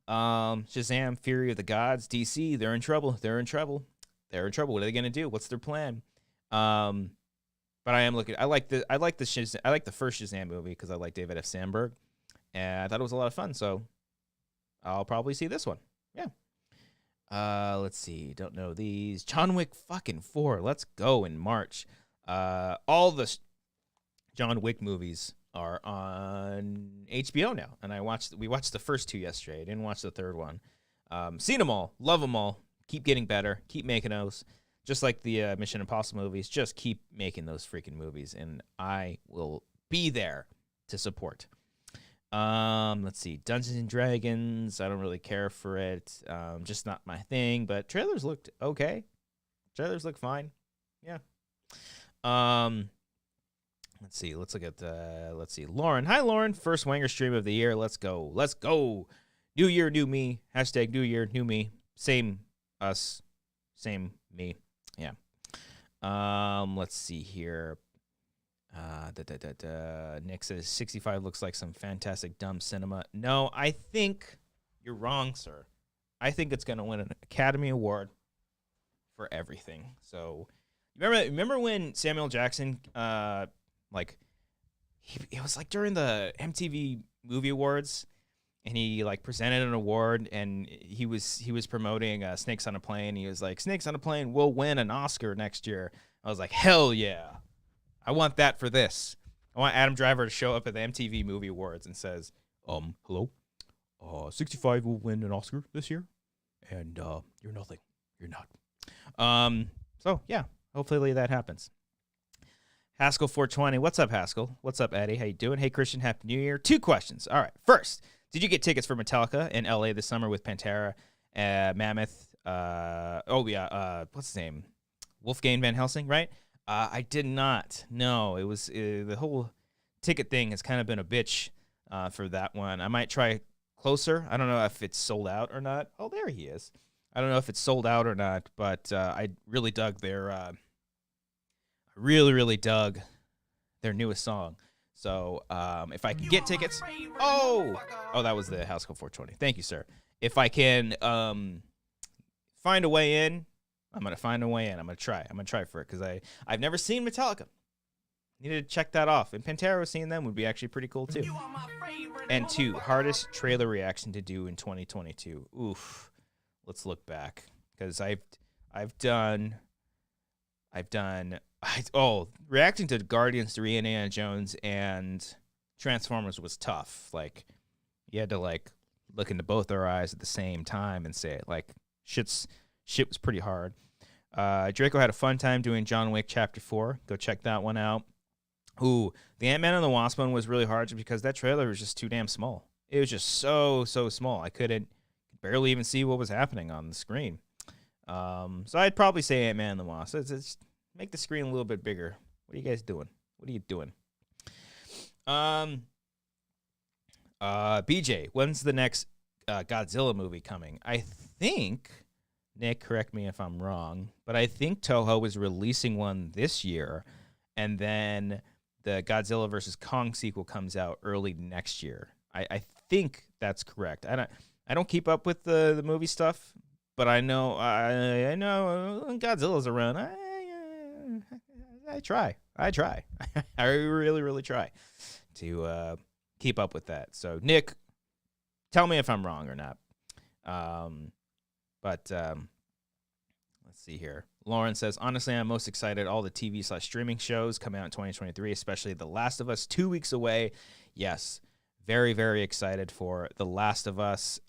Shazam, Fury of the Gods, DC, they're in trouble. What are they gonna do? What's their plan? But I am looking. I like the first Shazam movie because I like David F. Sandberg, and I thought it was a lot of fun. So I'll probably see this one. Yeah. Let's see. Don't know these. John Wick fucking 4. Let's go in March. All the John Wick movies are on HBO now, and we watched the first 2 yesterday. I didn't watch the third one. Seen them all, love them all. Keep getting better. Keep making those. Just like the Mission Impossible movies, just keep making those freaking movies, and I will be there to support. Let's see. Dungeons and Dragons. I don't really care for it. Just not my thing, but trailers looked okay. Trailers look fine. Yeah. Let's see. Let's look at Lauren. Hi, Lauren. First Wanger stream of the year. Let's go. New year, new me. Hashtag new year, new me. Same us. Same me. Yeah. Let's see here. Nick says 65 looks like some fantastic dumb cinema. No, I think you're wrong, sir. I think it's going to win an Academy Award for everything. So Remember when Samuel Jackson, like, it was like during the MTV Movie Awards, and he like presented an award, and he was promoting Snakes on a Plane. He was like, Snakes on a Plane will win an Oscar next year. I was like, hell yeah, I want that for this. I want Adam Driver to show up at the MTV Movie Awards and says, hello, 65 will win an Oscar this year, and you're nothing. You're not. So yeah, hopefully that happens. Haskell 420, what's up, Haskell? What's up, Eddie? How you doing? Hey, Christian, happy New Year. 2 questions. All right, first, did you get tickets for Metallica in LA this summer with Pantera, Mammoth? What's his name? Wolfgang Van Helsing, right? I did not. No, it was the whole ticket thing has kind of been a bitch for that one. I might try closer. I don't know if it's sold out or not. Oh, there he is. I don't know if it's sold out or not, but I really dug their really dug their newest song. So if I can get tickets, that was the Haskell 420. Thank you, sir. If I can find a way in, I'm gonna find a way in. I'm gonna try for it because I've never seen Metallica. Needed to check that off. And Pantera seeing them would be actually pretty cool too. And 2, hardest trailer reaction to do in 2022. Oof. Let's look back because reacting to Guardians 3 and Indiana Jones and Transformers was tough. Like, you had to like look into both our eyes at the same time and say it. Like, shit was pretty hard. Draco had a fun time doing John Wick Chapter 4. Go check that one out. Ooh, the Ant-Man and the Wasp one was really hard just because that trailer was just too damn small. It was just so small. I couldn't barely even see what was happening on the screen. So I'd probably say Ant-Man and the Wasp. It's make the screen a little bit bigger. What are you guys doing? What are you doing? BJ, when's the next Godzilla movie coming? I think, Nick, correct me if I'm wrong, but I think Toho is releasing one this year, and then the Godzilla vs. Kong sequel comes out early next year. I think that's correct. I don't keep up with the movie stuff, but I know when Godzilla's around. I try. I really try to keep up with that. So, Nick, tell me if I'm wrong or not. Let's see here. Lauren says, honestly, I'm most excited. All the TV/streaming shows coming out in 2023, especially The Last of Us, 2 weeks away. Yes, very, very excited for The Last of Us.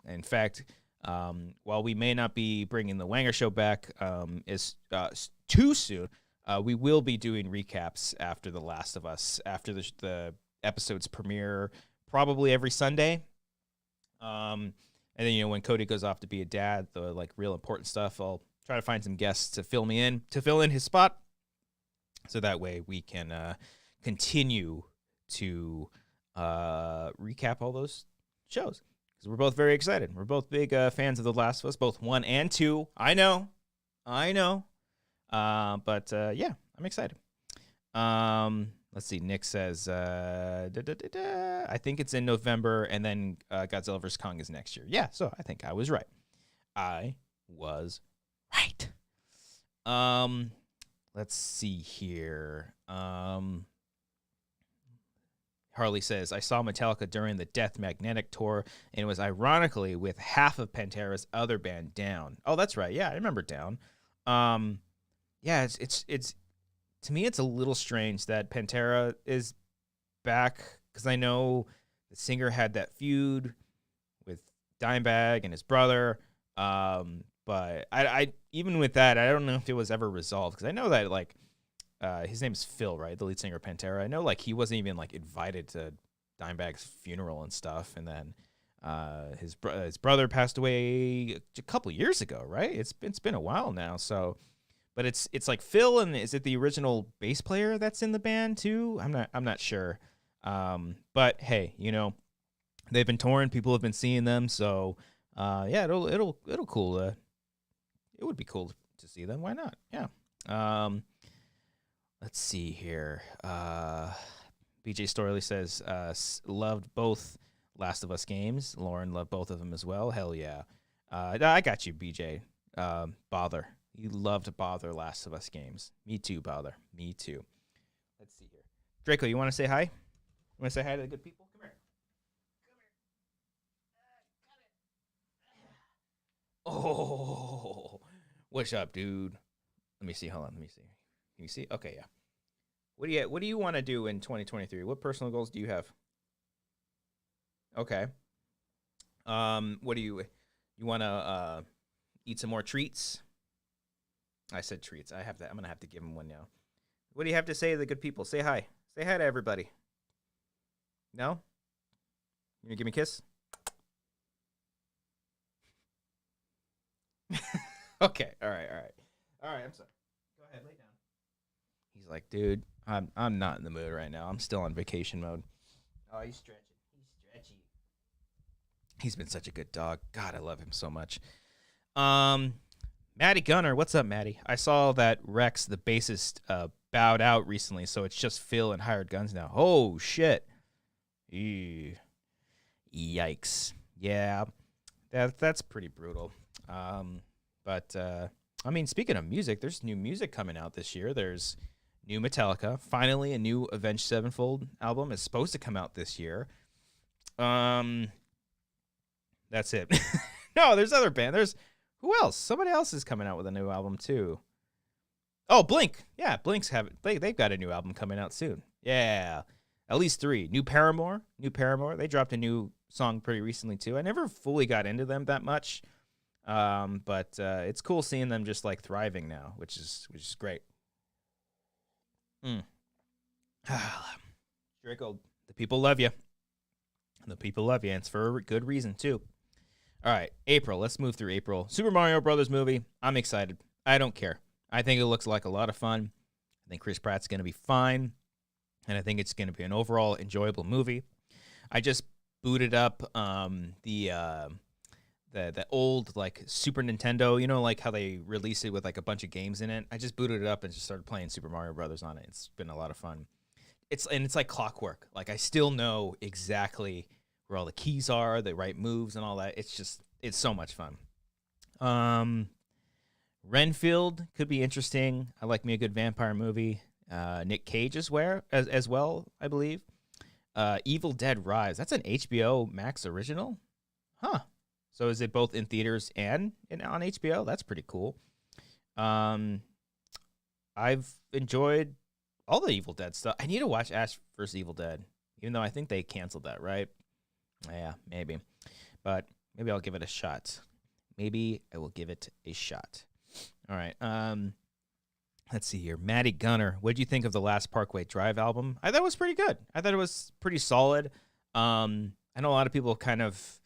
In fact, while we may not be bringing the Wanger Show back too soon, we will be doing recaps after The Last of Us, after the episode's premiere, probably every Sunday. And then, when Cody goes off to be a dad, the like real important stuff, I'll try to find some guests to fill in his spot. So that way we can continue to recap all those shows. Because we're both very excited. We're both big fans of The Last of Us, both 1 and 2. I know. But yeah, I'm excited. Let's see. Nick says, I think it's in November, and then Godzilla vs. Kong is next year. Yeah, so I think I was right. Let's see here. Harley says, I saw Metallica during the Death Magnetic tour, and it was ironically with half of Pantera's other band, Down. Oh, that's right. Yeah, I remember Down. Yeah, it's to me, it's a little strange that Pantera is back, because I know the singer had that feud with Dimebag and his brother. But I even with that, I don't know if it was ever resolved, because I know that like his name's Phil, right? The lead singer of Pantera. I know like he wasn't even like invited to Dimebag's funeral and stuff, and then his brother passed away a couple years ago, right? It's been a while now, so. But it's like Phil, and is it the original bass player that's in the band too? I'm not sure. But hey, they've been touring. People have been seeing them, so yeah, it'll cool. It would be cool to see them. Why not? Yeah. Let's see here. BJ Storley says loved both Last of Us games. Lauren loved both of them as well. Hell yeah. I got you, BJ. Bother. You loved Bother Last of Us games. Me too, Bother. Me too. Let's see here. Draco, you want to say hi? You want to say hi to the good people? Come here. Oh, what's up, dude? Let me see. Hold on. Let me see. Can you see? Okay, yeah. What do you want to do in 2023? What personal goals do you have? Okay. What do you want to eat some more treats? I said treats. I have that. I'm gonna have to give him one now. What do you have to say to the good people? Say hi. Say hi to everybody. No? You gonna give me a kiss? Okay. All right. All right. All right. I'm sorry. Go ahead. Lay down. He's like, dude, I'm not in the mood right now. I'm still on vacation mode. Oh, he's stretching. He's stretchy. He's been such a good dog. God, I love him so much. Maddie Gunner, what's up, Maddie? I saw that Rex, the bassist, bowed out recently, so it's just Phil and Hired Guns now. Oh shit! Ew. Yikes! Yeah, that's pretty brutal. But I mean, speaking of music, there's new music coming out this year. There's new Metallica. Finally, a new Avenged Sevenfold album is supposed to come out this year. That's it. No, there's other band. There's who else? Somebody else is coming out with a new album too. Oh, Blink. Yeah, they've got a new album coming out soon. Yeah, at least 3. New Paramore. They dropped a new song pretty recently too. I never fully got into them that much, but it's cool seeing them just like thriving now, which is great. Draco, the people love you. The people love you, and it's for a good reason too. All right, April. Let's move through April. Super Mario Brothers movie. I'm excited. I don't care. I think it looks like a lot of fun. I think Chris Pratt's going to be fine, and I think it's going to be an overall enjoyable movie. I just booted up the old like Super Nintendo. You know, like how they release it with like a bunch of games in it. I just booted it up and just started playing Super Mario Brothers on it. It's been a lot of fun. It's like clockwork. Like I still know exactly where all the keys are, the right moves, and all that. It's so much fun. Renfield could be interesting. I like me a good vampire movie. Nick Cage as well, I believe. Evil Dead Rise. That's an HBO Max original, huh? So is it both in theaters and on HBO? That's pretty cool. I've enjoyed all the Evil Dead stuff. I need to watch Ash vs. Evil Dead, even though I think they canceled that, right? Yeah, maybe. But maybe I'll give it a shot. Maybe I will give it a shot. All right. Let's see here. Maddie Gunner, what did you think of the last Parkway Drive album? I thought it was pretty good. I thought it was pretty solid. I know a lot of people kind of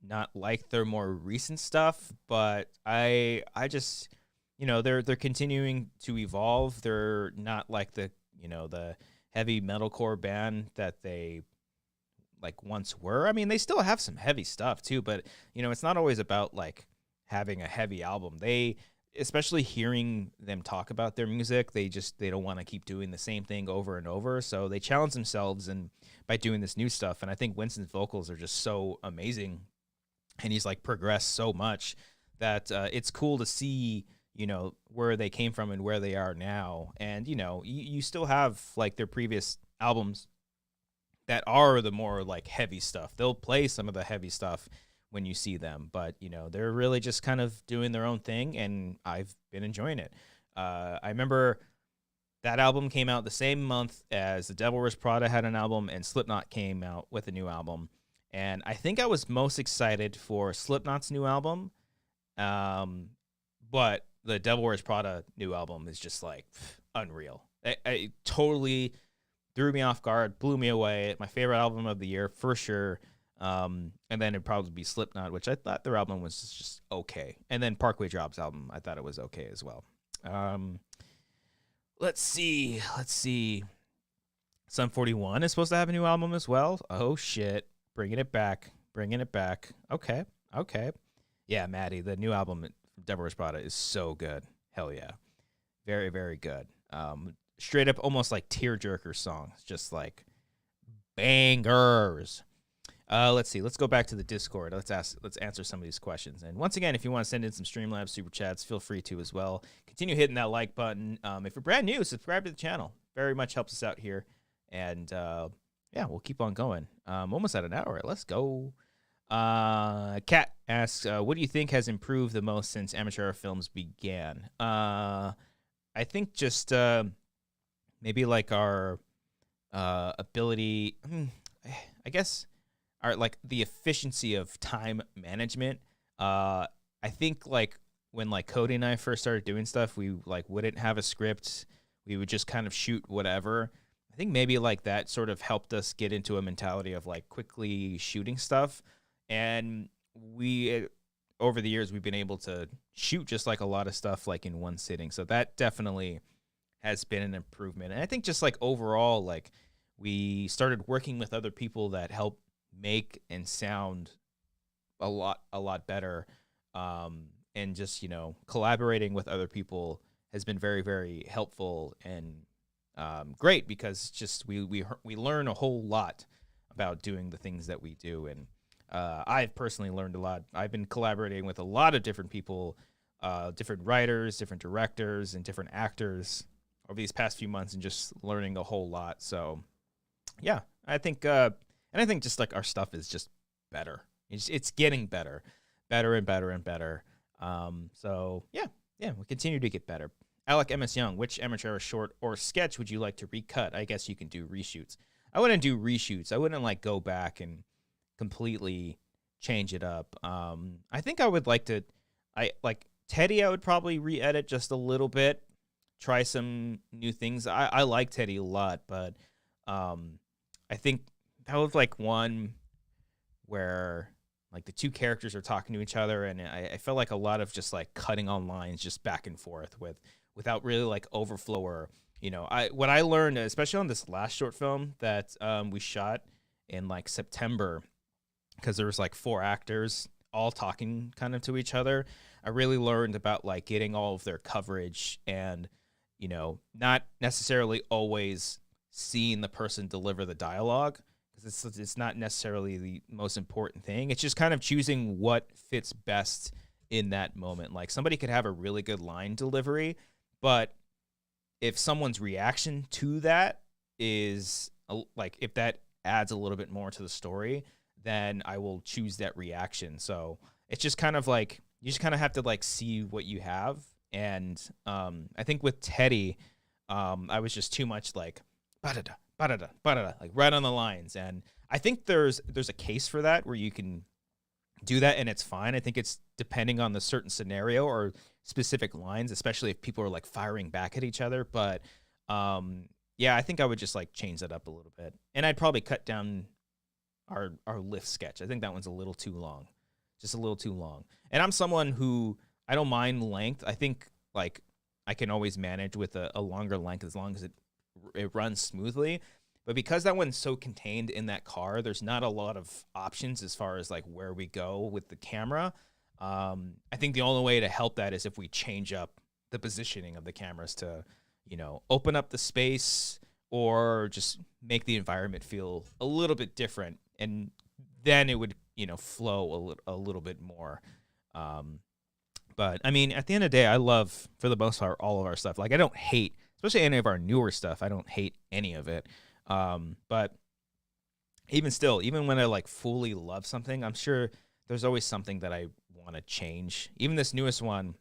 not like their more recent stuff, but I just, they're continuing to evolve. They're not like the heavy metalcore band that they like once were. I mean, they still have some heavy stuff too, but it's not always about like having a heavy album. Especially hearing them talk about their music, they don't want to keep doing the same thing over and over. So they challenge themselves and by doing this new stuff. And I think Winston's vocals are just so amazing, and he's like progressed so much that it's cool to see where they came from and where they are now. And you still have like their previous albums that are the more like heavy stuff. They'll play some of the heavy stuff when you see them, but they're really just kind of doing their own thing, and I've been enjoying it. I remember that album came out the same month as The Devil Wears Prada had an album, and Slipknot came out with a new album. And I think I was most excited for Slipknot's new album, but the Devil Wears Prada new album is just like unreal. It totally threw me off guard, blew me away. My favorite album of the year for sure. And then it'd probably be Slipknot, which I thought their album was just okay. And then Parkway Drive's album, I thought it was okay as well. Let's see. Sum 41 is supposed to have a new album as well. Oh shit. Bringing it back. Okay. Yeah, Maddie, the new album from Devil Wears Prada is so good. Hell yeah. Very, very good. Straight up almost like tearjerker songs. Just like bangers. Let's see. Let's go back to the Discord. Let's answer some of these questions. And once again, if you want to send in some Streamlabs super chats, feel free to as well. Continue hitting that like button. If you're brand new, subscribe to the channel. Very much helps us out here. And yeah, we'll keep on going. Almost at an hour. Let's go. Kat asks, what do you think has improved the most since amateur hour films began? I think just maybe like our ability. I guess. Like the efficiency of time management. I think like when like Cody and I first started doing stuff, we like wouldn't have a script. We would just kind of shoot whatever. I think maybe like that sort of helped us get into a mentality of like quickly shooting stuff. And we, over the years, we've been able to shoot just like a lot of stuff like in one sitting. So that definitely has been an improvement. And I think just like overall, like we started working with other people that help make and sound a lot better, and just, you know, collaborating with other people has been very, very helpful and great, because just we learn a whole lot about doing the things that we do. And I've personally learned a lot. I've been collaborating with a lot of different people, different writers, different directors, and different actors over these past few months, and just learning a whole lot. So yeah, I think and I think just like our stuff is just better. It's getting better and better and better. So yeah, we continue to get better. Alec M.S. Young, which amateur short or sketch would you like to recut? I guess you can do reshoots. I wouldn't do reshoots. I wouldn't like go back and completely change it up. I think I would like to, Teddy, I would probably re-edit just a little bit, try some new things. I like Teddy a lot, but I think that was like one where like the two characters are talking to each other, and I felt like a lot of just like cutting on lines just back and forth without really like overflow, or, you know, what I learned, especially on this last short film that we shot in like September, because there was like 4 actors all talking kind of to each other. I really learned about like getting all of their coverage, and, you know, not necessarily always seeing the person deliver the dialogue, because it's not necessarily the most important thing. It's just kind of choosing what fits best in that moment. Like somebody could have a really good line delivery, but if someone's reaction to that is like, if that adds a little bit more to the story, then I will choose that reaction. So it's just kind of like, you just kind of have to like see what you have. And I think with Teddy, I was just too much like ba-da-da, ba-da-da, ba-da-da, like right on the lines. And I think there's a case for that where you can do that and it's fine. I think it's depending on the certain scenario or specific lines, especially if people are like firing back at each other. But yeah, I think I would just like change that up a little bit. And I'd probably cut down our lift sketch. I think that one's a little too long. Just a little too long. And I'm someone who, I don't mind length. I think like I can always manage with a longer length as long as it runs smoothly. But because that one's so contained in that car, there's not a lot of options as far as like where we go with the camera. I think the only way to help that is if we change up the positioning of the cameras to, you know, open up the space or just make the environment feel a little bit different. And then it would, you know, flow a little bit more. But I mean, at the end of the day, I love, for the most part, all of our stuff. Like I don't hate, especially any of our newer stuff. I don't hate any of it. But even still, even when I like fully love something, I'm sure there's always something that I want to change. Even this newest one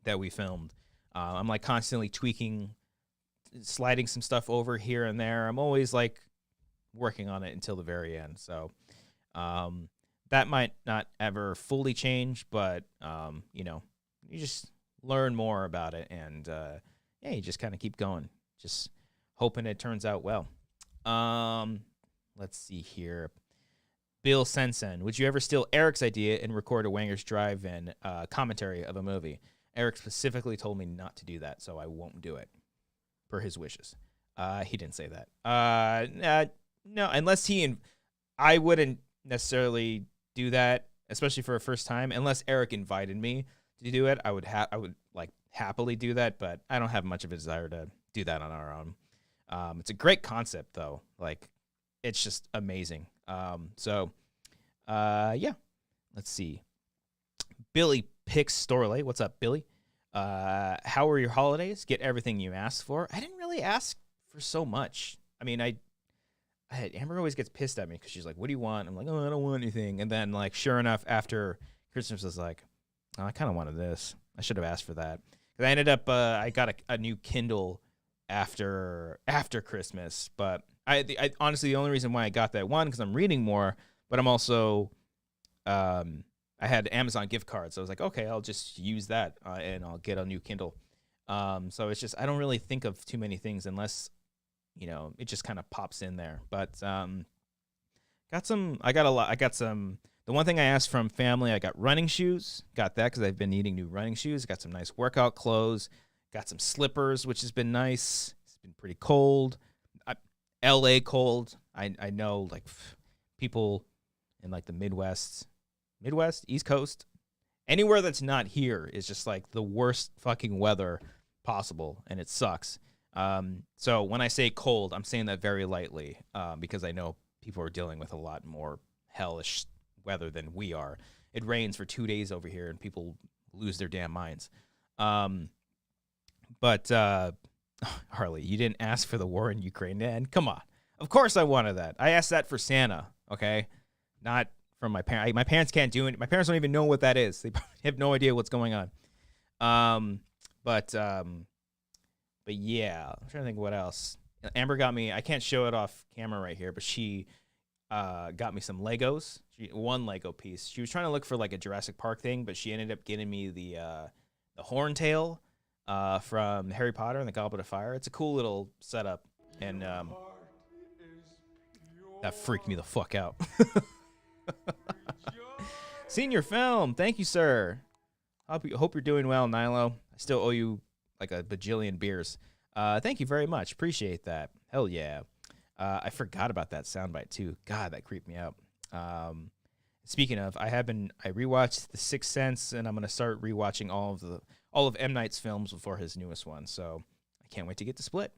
that we filmed, I'm like constantly tweaking, sliding some stuff over here and there. I'm always like working on it until the very end. So, that might not ever fully change, but, you know, you just learn more about it, and, yeah, you just kind of keep going, just hoping it turns out well. Let's see here. Bill Sensen, would you ever steal Eric's idea and record a Wanger's Drive-In commentary of a movie? Eric specifically told me not to do that, so I won't do it, per his wishes. He didn't say that. No, unless I wouldn't necessarily do that, especially for a first time, unless Eric invited me to do it. I would like happily do that, but I don't have much of a desire to do that on our own. It's a great concept though. Like, it's just amazing. Yeah. Let's see. Billy Picks Storley. What's up, Billy? How were your holidays? Get everything you asked for. I didn't really ask for so much. I mean, Amber always gets pissed at me because she's like, "What do you want?" I'm like, "Oh, I don't want anything." And then, like, sure enough, after Christmas, was like, "Oh, I kind of wanted this. I should have asked for that." Because I ended up, I got a new Kindle after Christmas. But I honestly, the only reason why I got that, one, because I'm reading more, but I'm also, I had Amazon gift cards. So I was like, okay, I'll just use that and I'll get a new Kindle. So it's just, I don't really think of too many things unless, it just kind of pops in there. But I got some, the one thing I asked from family, I got running shoes. Got that because I've been needing new running shoes. Got some nice workout clothes. Got some slippers, which has been nice. It's been pretty cold. LA cold. I know, like, people in, like, the Midwest, East Coast, anywhere that's not here is just, like, the worst fucking weather possible, and it sucks. So when I say cold, I'm saying that very lightly, because I know people are dealing with a lot more hellish weather than we are. It rains for 2 days over here, and people lose their damn minds. But Harley, you didn't ask for the war in Ukraine to end. Come on. Of course I wanted that. I asked that for Santa, okay? Not from my parents. My parents can't do it. My parents don't even know what that is. They have no idea what's going on. But yeah, I'm trying to think what else. Amber got me, I can't show it off camera right here, but she got me some Legos. One Lego piece. She was trying to look for, like, a Jurassic Park thing, but she ended up getting me the Horntail from Harry Potter and the Goblet of Fire. It's a cool little setup, and that freaked me the fuck out. Senior film, thank you, sir. Hope you're doing well, Nilo. I still owe you like a bajillion beers. Thank you very much. Appreciate that. Hell yeah. I forgot about that soundbite too. God, that creeped me out. Speaking of, I rewatched The Sixth Sense, and I'm gonna start rewatching all of M. Night's films before his newest one. So I can't wait to get to Split.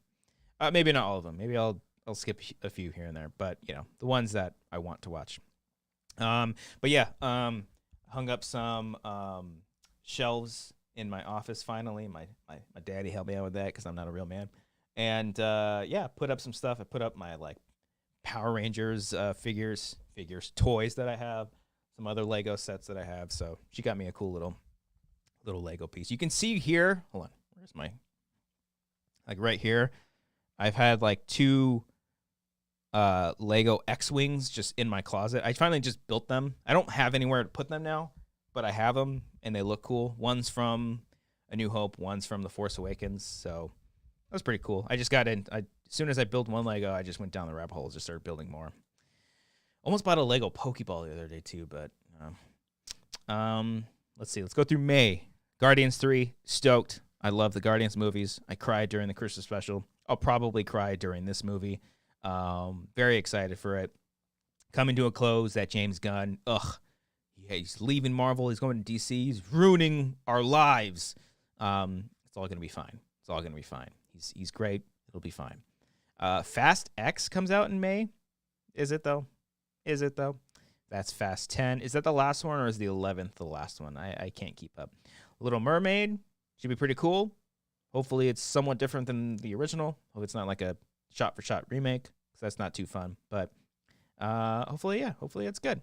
Maybe not all of them. Maybe I'll skip a few here and there, but the ones that I want to watch. But yeah, hung up some shelves in my office finally. My daddy helped me out with that because I'm not a real man. And yeah, put up some stuff. I put up my, like, Power Rangers figures, toys that I have, some other Lego sets that I have. So she got me a cool little Lego piece. You can see here. Hold on, where's my? Like right here, I've had like 2 Lego X-Wings just in my closet. I finally just built them. I don't have anywhere to put them now, but I have them, and they look cool. One's from A New Hope, one's from The Force Awakens, so that was pretty cool. I just got in. As soon as I built one Lego, I just went down the rabbit hole and just started building more. Almost bought a Lego Pokeball the other day, too, but let's see. Let's go through May. Guardians 3, stoked. I love the Guardians movies. I cried during the Christmas special. I'll probably cry during this movie. Very excited for it. Coming to a close, that James Gunn. Ugh. Yeah, he's leaving Marvel. He's going to DC. He's ruining our lives. It's all going to be fine. It's all going to be fine. He's great. It'll be fine. Fast X comes out in May. Is it, though? That's Fast 10. Is that the last one, or is the 11th the last one? I can't keep up. Little Mermaid should be pretty cool. Hopefully it's somewhat different than the original. Hope it's not like a shot-for-shot remake, because that's not too fun. But hopefully it's good.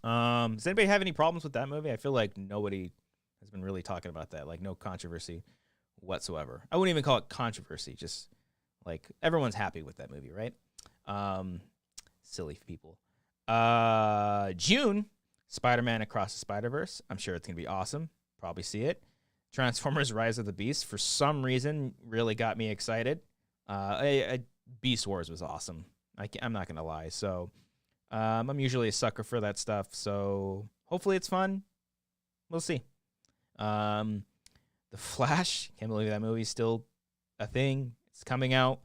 Does anybody have any problems with that movie? I feel like nobody has been really talking about that. Like, no controversy whatsoever. I wouldn't even call it controversy. Just, like, everyone's happy with that movie, right? Silly people. June, Spider-Man Across the Spider-Verse. I'm sure it's going to be awesome. Probably see it. Transformers Rise of the Beast, for some reason, really got me excited. Beast Wars was awesome. I'm not going to lie. So I'm usually a sucker for that stuff. So hopefully it's fun. We'll see. The Flash. Can't believe that movie's still a thing. It's coming out.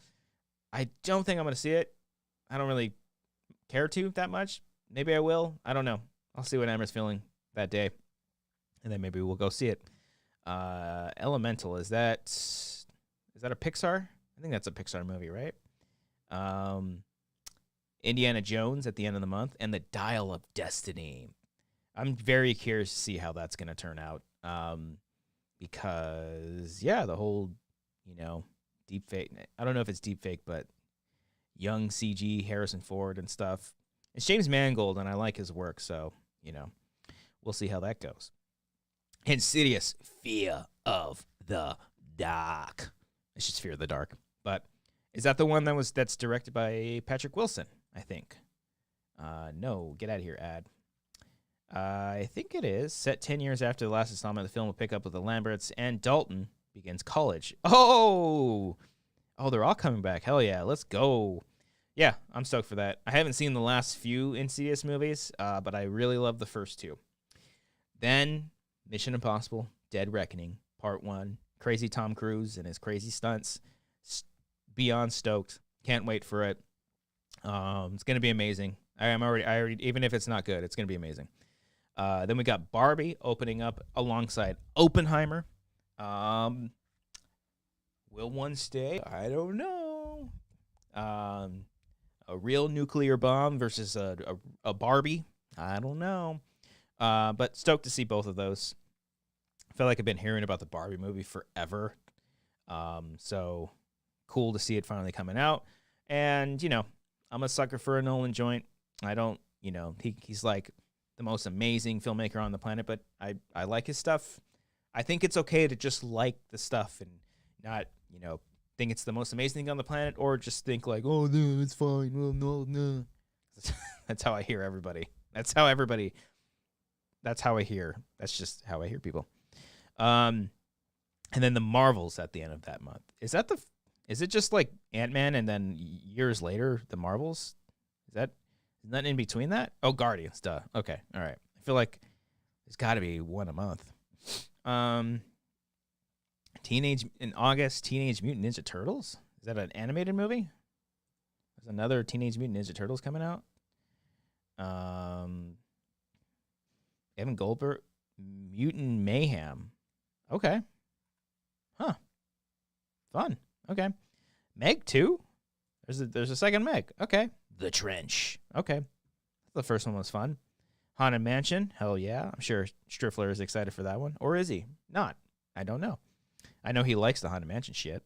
I don't think I'm going to see it. I don't really care to that much. Maybe I will. I don't know. I'll see what Amber's feeling that day, and then maybe we'll go see it. Elemental, is that a Pixar? I think that's a Pixar movie, right? Indiana Jones at the end of the month, and The Dial of Destiny. I'm very curious to see how that's going to turn out. Because, yeah, the whole, deep fake. I don't know if it's deep fake, but young CG, Harrison Ford and stuff. It's James Mangold, and I like his work, so, we'll see how that goes. Insidious, Fear of the Dark. It's just Fear of the Dark. But is that the one that's directed by Patrick Wilson, I think? No, get out of here, ad. I think it is. Set 10 years after the last installment, the film will pick up with the Lamberts and Dalton begins college. Oh, they're all coming back. Hell yeah, let's go. Yeah, I'm stoked for that. I haven't seen the last few Insidious movies, but I really love the first two. Then Mission Impossible, Dead Reckoning, Part 1. Crazy Tom Cruise and his crazy stunts. Beyond stoked. Can't wait for it. It's going to be amazing. I already, even if it's not good, it's going to be amazing. Then we got Barbie opening up alongside Oppenheimer. Will one stay? I don't know. A real nuclear bomb versus a Barbie? I don't know. But stoked to see both of those. I feel like I've been hearing about the Barbie movie forever. So cool to see it finally coming out. And, I'm a sucker for a Nolan joint. I don't, he's like the most amazing filmmaker on the planet, but I like his stuff. I think it's okay to just like the stuff and not, think it's the most amazing thing on the planet, or just think like, oh, no, it's fine. Well, no. That's how I hear everybody. That's how I hear. That's just how I hear people. And then the Marvels at the end of that month. Is it just like Ant-Man and then years later, the Marvels? Isn't that in between that? Oh, Guardians, duh. Okay, all right. I feel like there's got to be one a month. In August, Teenage Mutant Ninja Turtles. Is that an animated movie? There's another Teenage Mutant Ninja Turtles coming out. Evan Goldberg, Mutant Mayhem. Okay. Huh. Fun. Okay. Meg 2? There's a second Meg. Okay. The Trench. Okay. The first one was fun. Haunted Mansion. Hell yeah. I'm sure Striffler is excited for that one. Or is he? Not. I don't know. I know he likes the Haunted Mansion shit.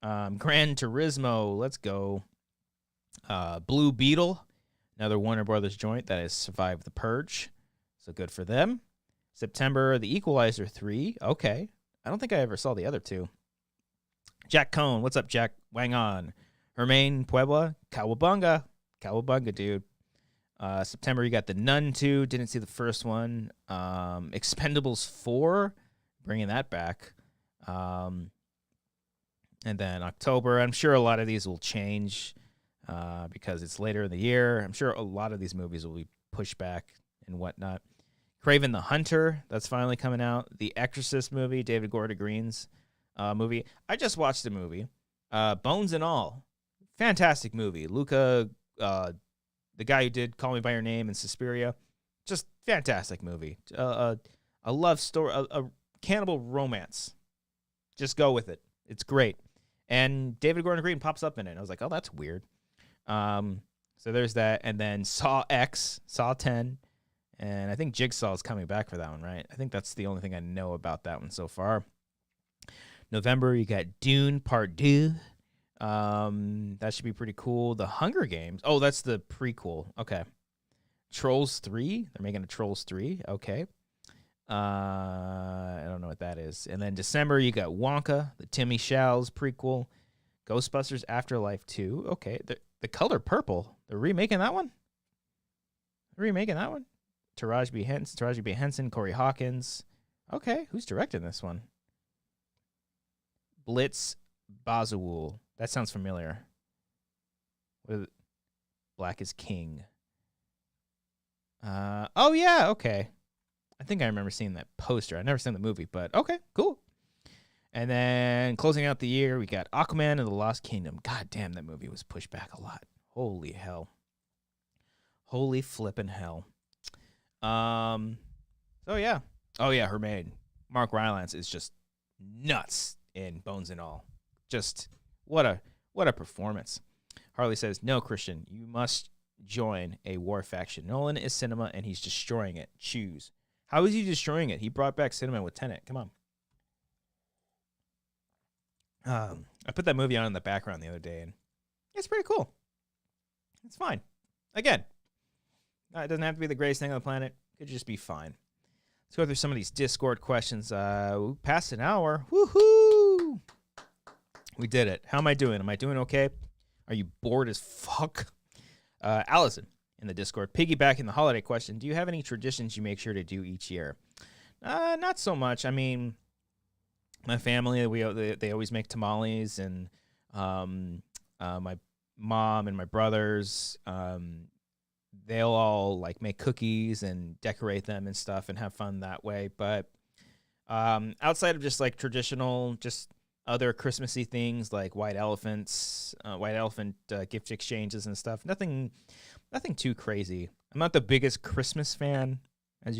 Gran Turismo. Let's go. Blue Beetle. Another Warner Brothers joint that has survived the purge. So good for them. September, The Equalizer 3. Okay. I don't think I ever saw the other two. Jack Cohn. What's up, Jack? Wang on. Hermaine Puebla. Cowabunga. Cowabunga, dude. September, you got The Nun 2. Didn't see the first one. Expendables 4. Bringing that back. And then October. I'm sure a lot of these will change because it's later in the year. I'm sure a lot of these movies will be pushed back and whatnot. Kraven the Hunter, that's finally coming out. The Exorcist movie, David Gordon Green's movie. I just watched the movie. Bones and All. Fantastic movie. Luca, the guy who did Call Me By Your Name and Suspiria. Just fantastic movie. A love story, a cannibal romance. Just go with it. It's great. And David Gordon Green pops up in it. I was like, oh, that's weird. So there's that. And then Saw X, Saw 10. And I think Jigsaw is coming back for that one, right? I think that's the only thing I know about that one so far. November, you got Dune Part 2. That should be pretty cool. The Hunger Games. Oh, that's the prequel. Okay. Trolls 3. They're making a Trolls 3. Okay. I don't know what that is. And then December, you got Wonka, the Timmy Chalamet prequel. Ghostbusters Afterlife 2. Okay. The Color Purple. They're remaking that one? Taraji B. Henson, Corey Hawkins. Okay, who's directing this one? Blitz Bazawul. That sounds familiar. Black is King. Oh yeah, okay. I think I remember seeing that poster. I've never seen the movie, but okay, cool. And then closing out the year, we got Aquaman and the Lost Kingdom. God damn, that movie was pushed back a lot. Holy hell. Holy flippin' hell. So yeah. Oh yeah, Hermaine. Mark Rylance is just nuts in Bones and All. Just what a performance. Harley says, no, Christian, you must join a war faction. Nolan is cinema, and he's destroying it. Choose. How is he destroying it? He brought back cinema with Tenet. Come on. I put that movie on in the background the other day, and it's pretty cool. It's fine. Again, it doesn't have to be the greatest thing on the planet. It could just be fine. Let's go through some of these Discord questions. Past an hour. Woohoo! We did it. How am I doing? Am I doing okay? Are you bored as fuck? Allison in the Discord, piggybacking the holiday question, do you have any traditions you make sure to do each year? Not so much. I mean, my family, they always make tamales, and my mom and my brothers, they'll all like make cookies and decorate them and stuff and have fun that way. But outside of just like traditional, just other Christmassy things like white elephant gift exchanges and stuff, nothing too crazy. I'm not the biggest Christmas fan, I'm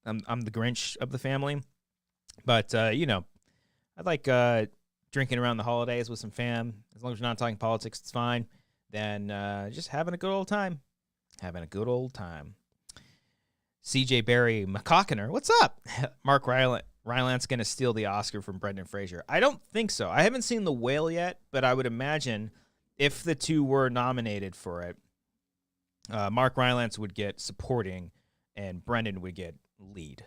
the Grinch of the family. But, I like drinking around the holidays with some fam. As long as you're not talking politics, it's fine. Then just having a good old time. CJ Barry McCockiner, what's up? Mark Rylant's going to steal the Oscar from Brendan Fraser. I don't think so. I haven't seen The Whale yet, but I would imagine if the two were nominated for it, Mark Rylance would get supporting and Brendan would get lead,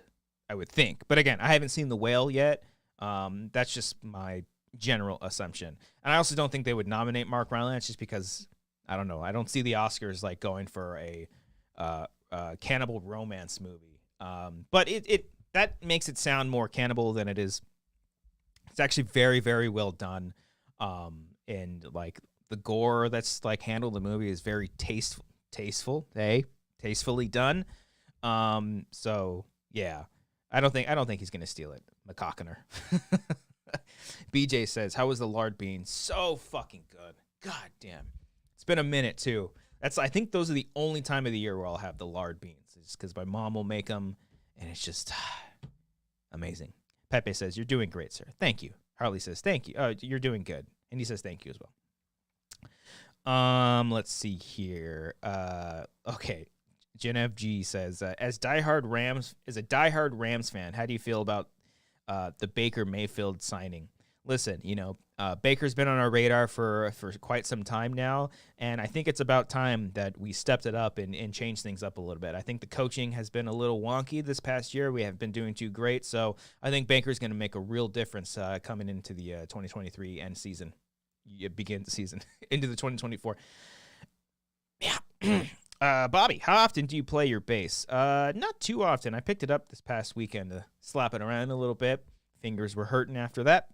I would think. But again, I haven't seen The Whale yet. That's just my general assumption. And I also don't think they would nominate Mark Rylance just because, I don't know, I don't see the Oscars like going for a cannibal romance movie. But that makes it sound more cannibal than it is. It's actually very, very well done. And like the gore that's like handled in the movie is very tastefully done. So yeah, I don't think he's gonna steal it. McCockiner. BJ says, how was the lard bean? So fucking good. God damn. It's been a minute too. I think those are the only time of the year where I'll have the lard beans. It's because my mom will make them, and it's just amazing. Pepe says, you're doing great, sir. Thank you. Harley says, thank you. You're doing good. And he says, thank you as well. Let's see here. Okay. Genevieve G says, as a diehard Rams fan, how do you feel about the Baker Mayfield signing? Listen, Baker's been on our radar for quite some time now, and I think it's about time that we stepped it up and changed things up a little bit. I think the coaching has been a little wonky this past year. We haven't been doing too great, so I think Baker's going to make a real difference coming into the 2023 end season. Begin the season into the 2024. Yeah. Bobby, how often do you play your bass? Not too often. I picked it up this past weekend to slap it around a little bit. Fingers were hurting after that.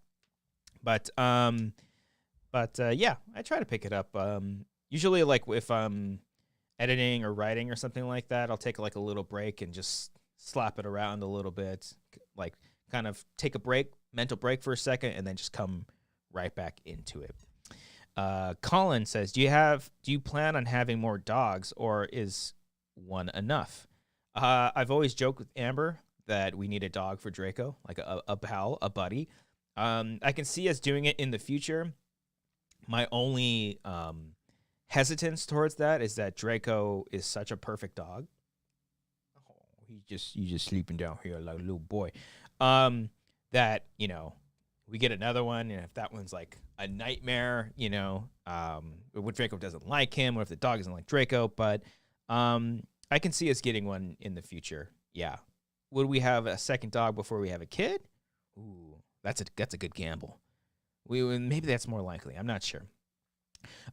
But yeah, I try to pick it up. Usually like if I'm editing or writing or something like that, I'll take like a little break and just slap it around a little bit, like kind of take a mental break for a second, and then just come right back into it. Colin says, do you plan on having more dogs, or is one enough? I've always joked with Amber that we need a dog for Draco, like a pal, a buddy. I can see us doing it in the future. My only hesitance towards that is that Draco is such a perfect dog. Oh, he's just sleeping down here like a little boy. That, we get another one, and if that one's like a nightmare, what Draco doesn't like him, or if the dog doesn't like Draco, but I can see us getting one in the future. Yeah. Would we have a second dog before we have a kid? Ooh, that's a good gamble. Maybe that's more likely. I'm not sure.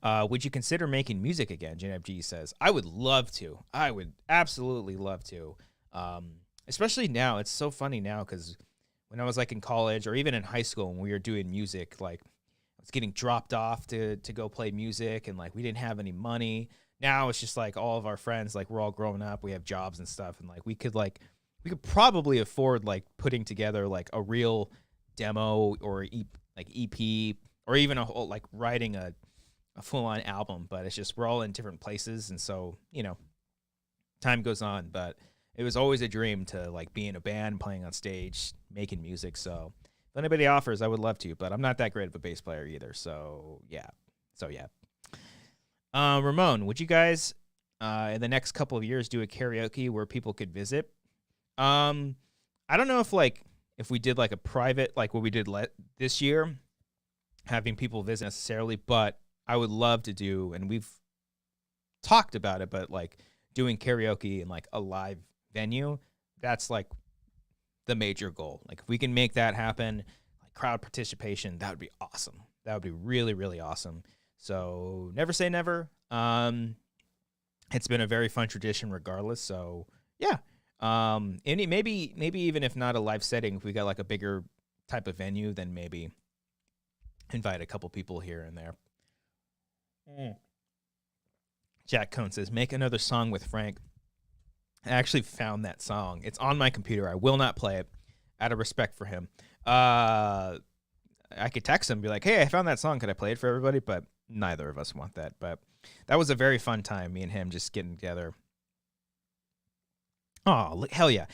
Would you consider making music again? Genevieve G says, I would love to. I would absolutely love to. Especially now. It's so funny now because when I was like in college or even in high school when we were doing music, like I was getting dropped off to go play music, and like we didn't have any money. Now it's just like all of our friends, like we're all growing up, we have jobs and stuff, and like we could probably afford like putting together like a real demo or EP, or even a whole like writing a full-on album. But it's just we're all in different places, and so time goes on. But it was always a dream to like be in a band, playing on stage, making music. So if anybody offers, I would love to, but I'm not that great of a bass player either. So yeah. Ramon, would you guys in the next couple of years do a karaoke where people could visit? Um, I don't know if we did like a private like what we did this year, having people visit necessarily, but I would love to do, and we've talked about it, but like doing karaoke in like a live venue, that's like the major goal. Like if we can make that happen, like crowd participation, that would be awesome. That would be really, really awesome. So never say never. It's been a very fun tradition regardless. So yeah. Maybe even if not a live setting, if we got like a bigger type of venue, then maybe invite a couple people here and there. Jack Cohn says, make another song with Frank. I actually found that song. It's on my computer. I will not play it out of respect for him. I could text him and be like, hey, I found that song. Could I play it for everybody? But neither of us want that. But that was a very fun time, me and him just getting together. Oh, hell yeah.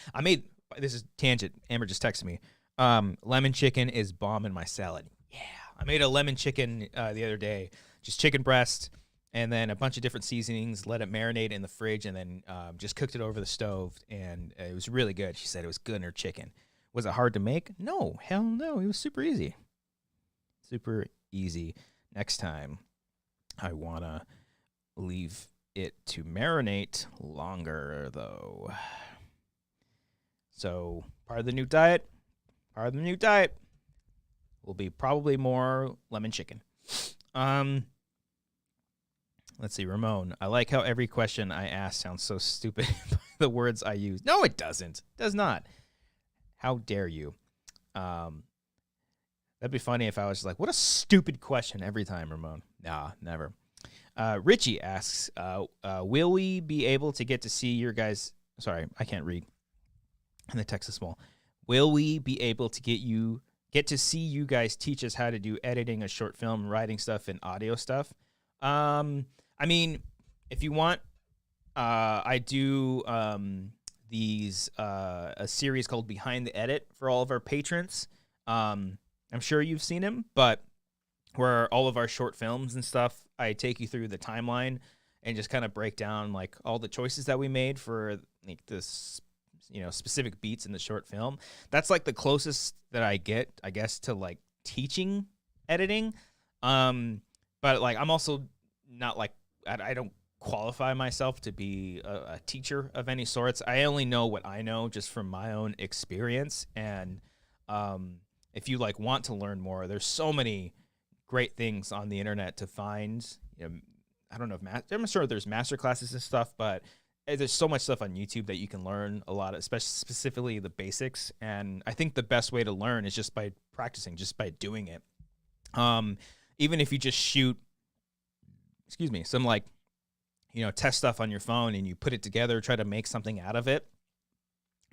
This is tangent. Amber just texted me. Lemon chicken is bomb in my salad. Yeah. I made a lemon chicken the other day. Just chicken breast and then a bunch of different seasonings, let it marinate in the fridge, and then just cooked it over the stove. And it was really good. She said it was good in her chicken. Was it hard to make? No. Hell no. It was super easy. Super easy. Next time, I want to leave it to marinate longer, though. So part of the new diet will be probably more lemon chicken. Let's see, Ramon. I like how every question I ask sounds so stupid by the words I use. No, it doesn't. It does not. How dare you? That'd be funny if I was just like, what a stupid question every time, Ramon. Nah, never. Richie asks, will we be able to get to see your guys? Sorry, I can't read. And the text is small. Will we be able to get to see you guys teach us how to do editing a short film, writing stuff, and audio stuff? I mean, if you want, I do these a series called Behind the Edit for all of our patrons. I'm sure you've seen him, but where all of our short films and stuff, I take you through the timeline and just kind of break down like all the choices that we made for like this, specific beats in the short film. That's like the closest that I get, I guess, to like teaching editing. But like I'm also not like I don't qualify myself to be a teacher of any sorts. I only know what I know just from my own experience. And if you like want to learn more, there's so many great things on the internet to find. I don't know if I'm sure there's master classes and stuff, but there's so much stuff on YouTube that you can learn a lot, especially specifically the basics. And I think the best way to learn is just by practicing, just by doing it. Even if you just shoot, some like, test stuff on your phone and you put it together, try to make something out of it.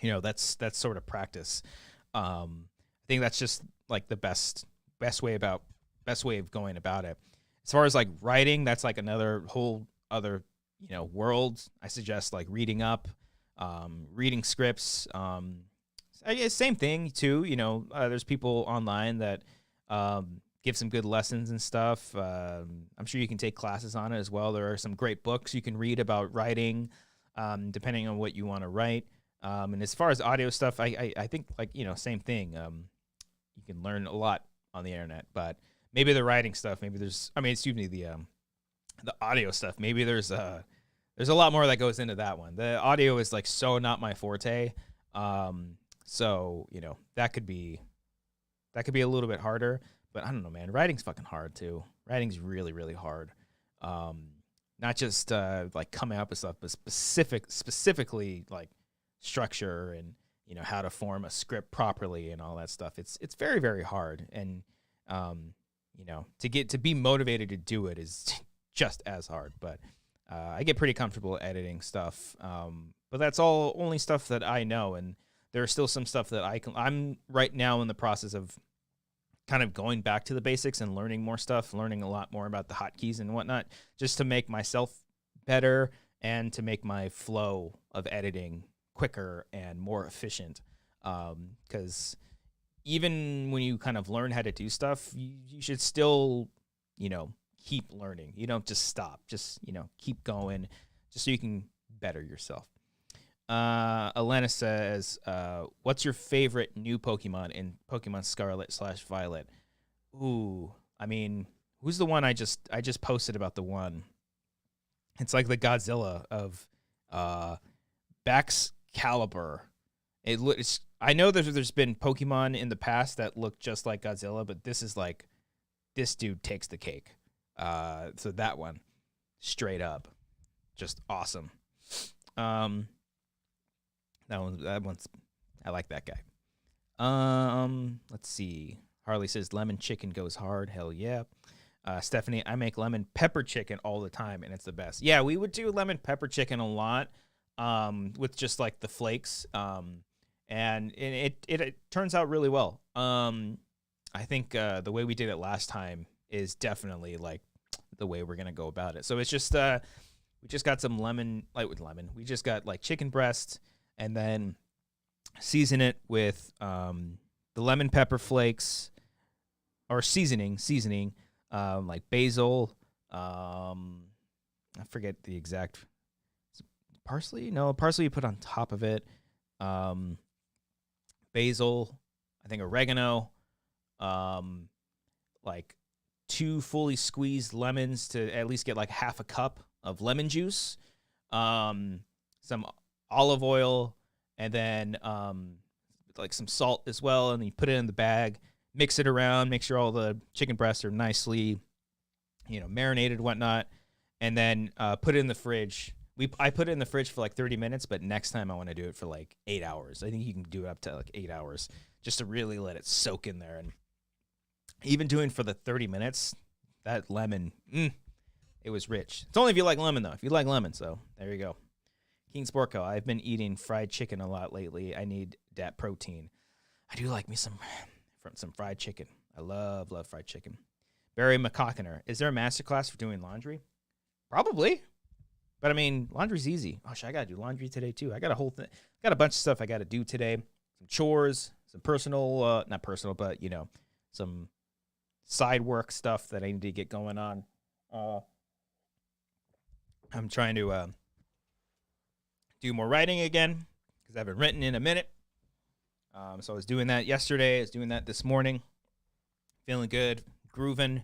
That's sort of practice. I think that's just like the best way of going about it. As far as like writing, that's like another whole other, world. I suggest like reading up, reading scripts. I guess same thing too. There's people online that give some good lessons and stuff. I'm sure you can take classes on it as well. There are some great books you can read about writing, depending on what you want to write. And as far as audio stuff, I think like, same thing. You can learn a lot on the internet, but maybe the writing stuff, the audio stuff, maybe there's a lot more that goes into that one. The audio is like so not my forte. So, that could be a little bit harder, but I don't know, man. Writing's fucking hard too. Writing's really, really hard. Not just like coming up with stuff, but specifically like structure and how to form a script properly and all that stuff. It's very, very hard, and to be motivated to do it is just as hard. But I get pretty comfortable editing stuff, but that's all only stuff that I know, and there's still some stuff that I'm right now in the process of kind of going back to the basics and learning more stuff, learning a lot more about the hotkeys and whatnot, just to make myself better and to make my flow of editing quicker and more efficient. Because even when you kind of learn how to do stuff, you should still, keep learning. You don't just stop. Just, keep going just so you can better yourself. Elena says, what's your favorite new Pokemon in Pokemon Scarlet/Violet? Ooh, I mean, who's the one I just posted about the one? It's like the Godzilla of Baxcalibur. I know there's been Pokemon in the past that look just like Godzilla, but this is like, this dude takes the cake. So that one, straight up, just awesome. That one's, I like that guy. Let's see. Harley says lemon chicken goes hard. Hell yeah. Stephanie, I make lemon pepper chicken all the time, and it's the best. Yeah, we would do lemon pepper chicken a lot, with just like the flakes. And it turns out really well. I think the way we did it last time is definitely like the way we're gonna go about it. So it's just we just got some lemon. We just got like chicken breast, and then season it with the lemon pepper flakes, or seasoning, like basil. I forget the exact parsley. No, parsley you put on top of it. Basil, I think oregano, like 2 fully squeezed lemons to at least get like half a cup of lemon juice, some olive oil, and then like some salt as well, and then you put it in the bag, mix it around, make sure all the chicken breasts are nicely, marinated, whatnot, and then put it in the fridge. I put it in the fridge for like 30 minutes, but next time I want to do it for like 8 hours. I think you can do it up to like 8 hours just to really let it soak in there. And even doing for the 30 minutes, that lemon, it was rich. It's only if you like lemon, though. If you like lemon, so there you go. King Sportco, I've been eating fried chicken a lot lately. I need that protein. I do like me some fried chicken. I love fried chicken. Barry McCockiner, is there a masterclass for doing laundry? Probably. But I mean, laundry's easy. Oh, shit, I gotta do laundry today too. I got a whole thing. Got a bunch of stuff I gotta do today. Some chores, some personal, not personal, but some side work stuff that I need to get going on. I'm trying to do more writing again because I haven't written in a minute. So I was doing that yesterday. I was doing that this morning. Feeling good, grooving,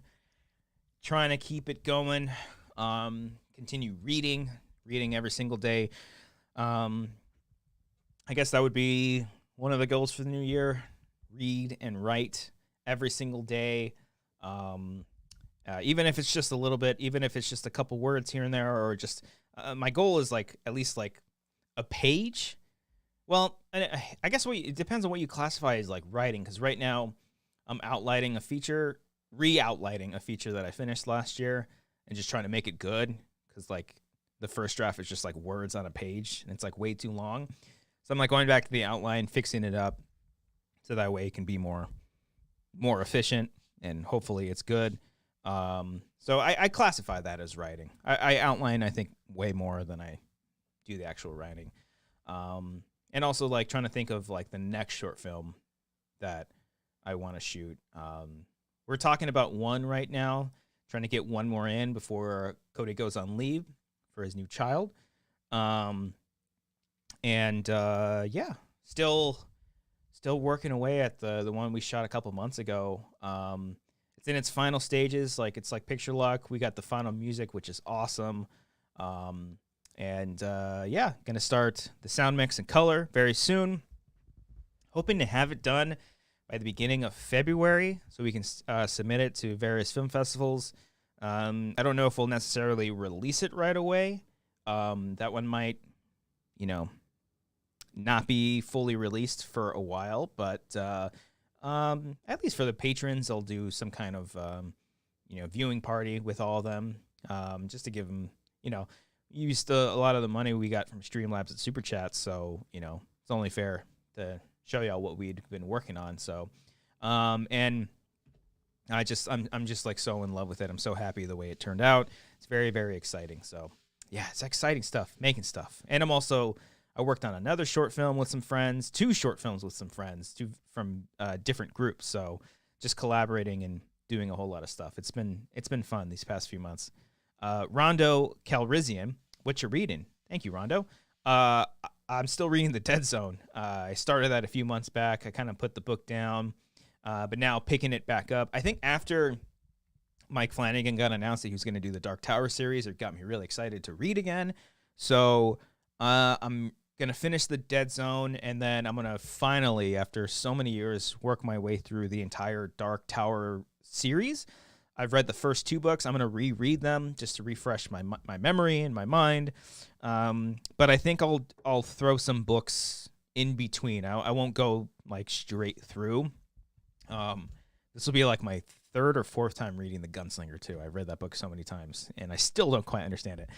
trying to keep it going. Continue reading every single day. I guess that would be one of the goals for the new year. Read and write every single day. Even if it's just a little bit, even if it's just a couple words here and there, or just my goal is like at least like a page. Well, I guess it depends on what you classify as like writing, because right now I'm re-outlining a feature that I finished last year and just trying to make it good. Because like the first draft is just like words on a page and it's like way too long. So I'm like going back to the outline, fixing it up so that way it can be more efficient and hopefully it's good. So I classify that as writing. I outline, I think, way more than I do the actual writing. And also like trying to think of like the next short film that I want to shoot. We're talking about one right now. Trying to get one more in before Cody goes on leave for his new child. Still working away at the one we shot a couple months ago. It's in its final stages. Like it's like picture lock. We got the final music, which is awesome. Gonna start the sound mix and color very soon. Hoping to have it done by the beginning of February, so we can submit it to various film festivals. I don't know if we'll necessarily release it right away. That one might, not be fully released for a while, but at least for the patrons, I'll do some kind of, viewing party with all of them, just to give them, used a lot of the money we got from Streamlabs at Super Chats, so, it's only fair to show y'all what we'd been working on. So, and I'm just like so in love with it. I'm so happy the way it turned out. It's very, very exciting. So yeah, it's exciting stuff, making stuff. And I worked on another short film with some friends, 2 short films with some friends, from different groups. So just collaborating and doing a whole lot of stuff. It's been fun these past few months. Rondo Calrissian, what you reading? Thank you, Rondo. I'm still reading The Dead Zone. I started that a few months back. I kind of put the book down, but now picking it back up. I think after Mike Flanagan got announced that he was going to do the Dark Tower series, it got me really excited to read again. So I'm going to finish The Dead Zone, and then I'm going to finally, after so many years, work my way through the entire Dark Tower series. I've read the first 2 books. I'm going to reread them just to refresh my memory and my mind. But I think I'll throw some books in between. I won't go like straight through. This will be like my 3rd or 4th time reading The Gunslinger too. I've read that book so many times, and I still don't quite understand it.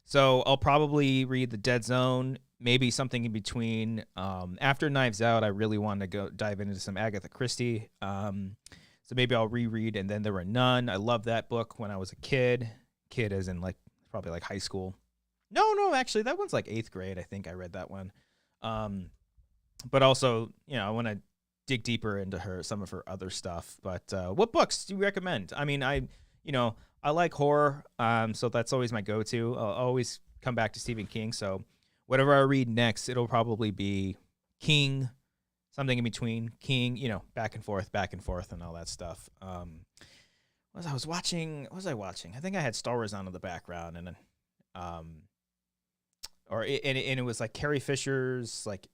So I'll probably read The Dead Zone, maybe something in between. After Knives Out, I really want to go dive into some Agatha Christie. So maybe I'll reread And Then There Were None. I loved that book when I was a kid. Kid as in like probably like high school. No, actually that one's like 8th grade. I think I read that one. But also, I want to dig deeper into some of her other stuff. But what books do you recommend? I mean, I like horror. So that's always my go-to. I'll always come back to Stephen King. So whatever I read next, it'll probably be King, something in between King, back and forth and all that stuff. What was I watching? I think I had Star Wars on in the background, and then, it was like Carrie Fisher's, like,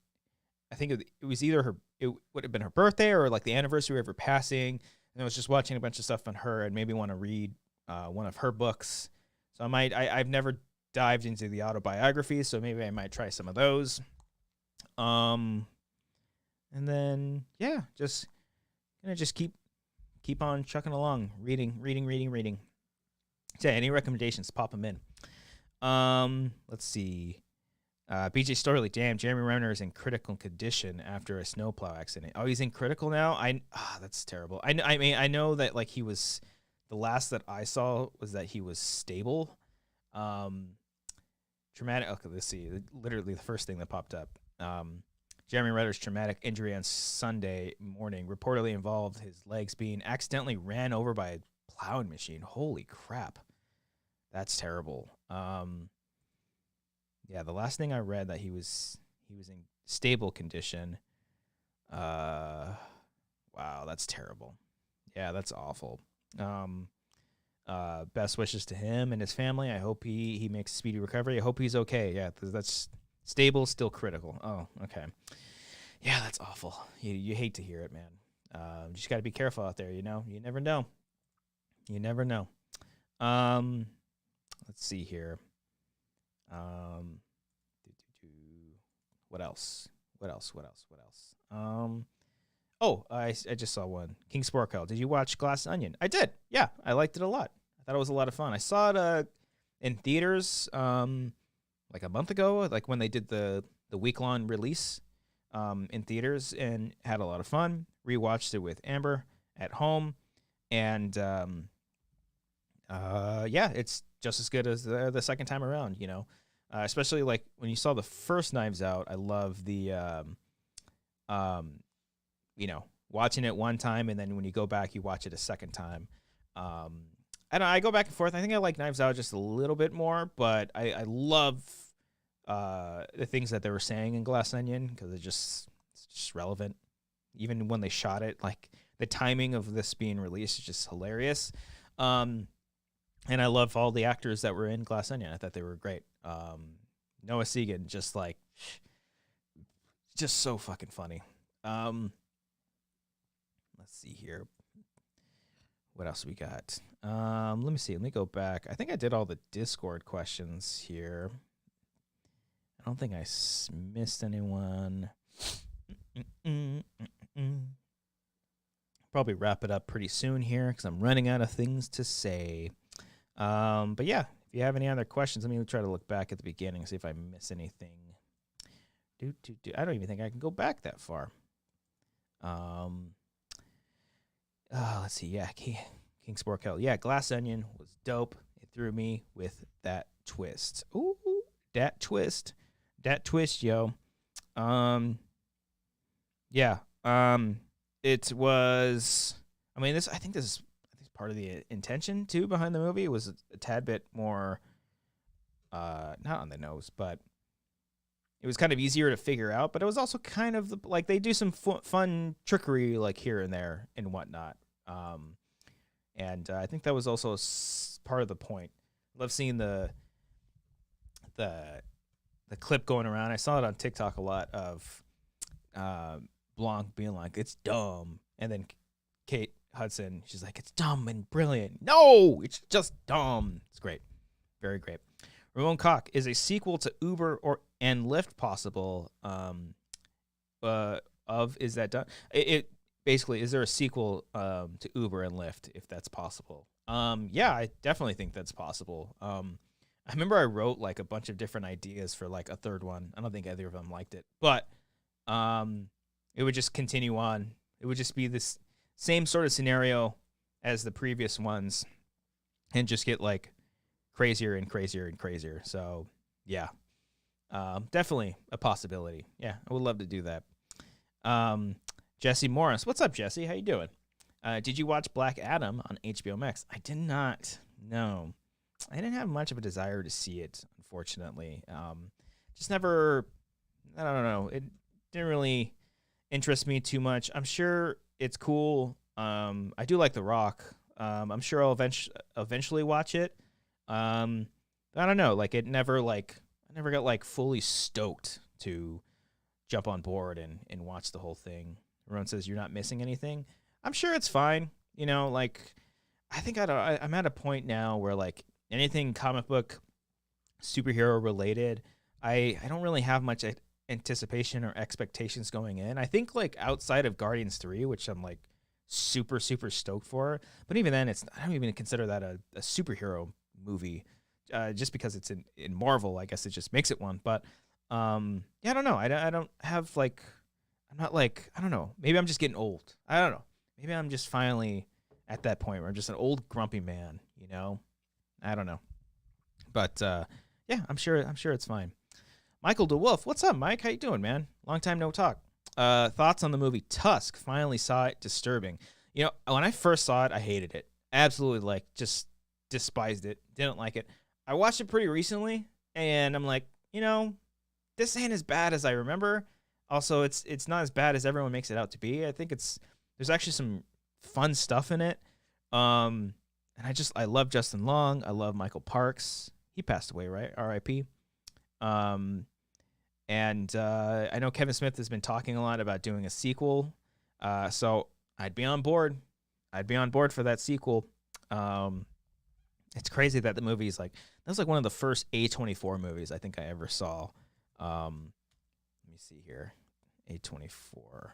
I think it was either it would have been her birthday or like the anniversary of her passing. And I was just watching a bunch of stuff on her and maybe want to read one of her books. So I've never dived into the autobiographies, so maybe I might try some of those. And then, just keep on chucking along, reading. So any recommendations, pop them in. Let's see. BJ Storley, damn, Jeremy Renner is in critical condition after a snowplow accident. Oh, he's in critical now? That's terrible. I mean, I know that like he was, the last that I saw was that he was stable. Traumatic. Okay, let's see. Literally the first thing that popped up. Jeremy Renner's traumatic injury on Sunday morning reportedly involved his legs being accidentally ran over by a plowing machine. Holy crap. That's terrible. The last thing I read that he was in stable condition. Wow, that's terrible. Yeah, that's awful. Best wishes to him and his family. I hope he makes a speedy recovery. I hope he's okay. Yeah, that's stable, still critical. Oh, okay. Yeah, that's awful. You hate to hear it, man. Just got to be careful out there, You never know. Let's see here. What else? I just saw one. King Sporkel. Did you watch Glass Onion? I did. Yeah, I liked it a lot. I thought it was a lot of fun. I saw it in theaters like a month ago, like when they did the week-long release in theaters, and had a lot of fun. Rewatched it with Amber at home, and it's just as good as the second time around, especially like when you saw the first Knives Out. I love the watching it one time, and then when you go back, you watch it a second time. I go back and forth. I think I like Knives Out just a little bit more, but I love the things that they were saying in Glass Onion, because it's just relevant. Even when they shot it, like the timing of this being released is just hilarious. And I love all the actors that were in Glass Onion. I thought they were great. Noah Segan, just so fucking funny. Let's see here. What else we got? Let me see. Let me go back. I think I did all the Discord questions here. I don't think I missed anyone. Probably wrap it up pretty soon here because I'm running out of things to say. But yeah, if you have any other questions, let me try to look back at the beginning, see if I miss anything. I don't even think I can go back that far. Let's see. Yeah, King Sporkel. Yeah, Glass Onion was dope. It threw me with that twist. Ooh, that twist. That twist, yo. Yeah. It was. I'm mean, I think this is part of the intention too behind the movie. It was a tad bit more, not on the nose, but it was kind of easier to figure out. But it was also kind of like they do some fun trickery like here and there and whatnot. And I think that was also part of the point. Love seeing the clip going around. I saw it on TikTok a lot of Blanc being like, "It's dumb," and then Kate Hudson, she's like, "It's dumb and brilliant." No, it's just dumb. It's great, very great. Ramon Koch, is a sequel to Uber and Lyft possible? Is that done? It basically, is there a sequel to Uber and Lyft if that's possible? Yeah, I definitely think that's possible. I remember I wrote like a bunch of different ideas for like a third one. I don't think either of them liked it, but it would just continue on. It would just be this same sort of scenario as the previous ones and just get like crazier and crazier and crazier. So yeah, definitely a possibility. Yeah, I would love to do that. Jesse Morris, what's up, Jesse? How you doing? Did you watch Black Adam on HBO Max? I did not. No, I didn't have much of a desire to see it, unfortunately. Just never. I don't know. It didn't really interest me too much. I'm sure it's cool. I do like The Rock. I'm sure I'll eventually watch it. I don't know. Like I never got like fully stoked to jump on board and watch the whole thing. Everyone says you're not missing anything. I'm sure it's fine. You know, like I think I'm at a point now where like anything comic book superhero related, I don't really have much anticipation or expectations going in. I think like outside of Guardians 3, which I'm like super stoked for, but even then I don't even consider that a superhero movie, just because it's in Marvel. I guess it just makes it one. But yeah, I don't know. I don't have like, I'm not like, I don't know. Maybe I'm just getting old. I don't know. Maybe I'm just finally at that point where I'm just an old grumpy man, you know? I don't know. But yeah, I'm sure it's fine. Michael DeWolf, what's up, Mike? How you doing, man? Long time no talk. Thoughts on the movie Tusk? Finally saw it. Disturbing. You know, when I first saw it, I hated it. Absolutely, like, just despised it. Didn't like it. I watched it pretty recently, and I'm like, you know, this ain't as bad as I remember. Also, it's not as bad as everyone makes it out to be. I think there's actually some fun stuff in it. And I love Justin Long. I love Michael Parks. He passed away, right? R.I.P. And I know Kevin Smith has been talking a lot about doing a sequel. So I'd be on board. I'd be on board for that sequel. It's crazy that the movie is like, that was like one of the first A24 movies I think I ever saw. Let me see here. A24.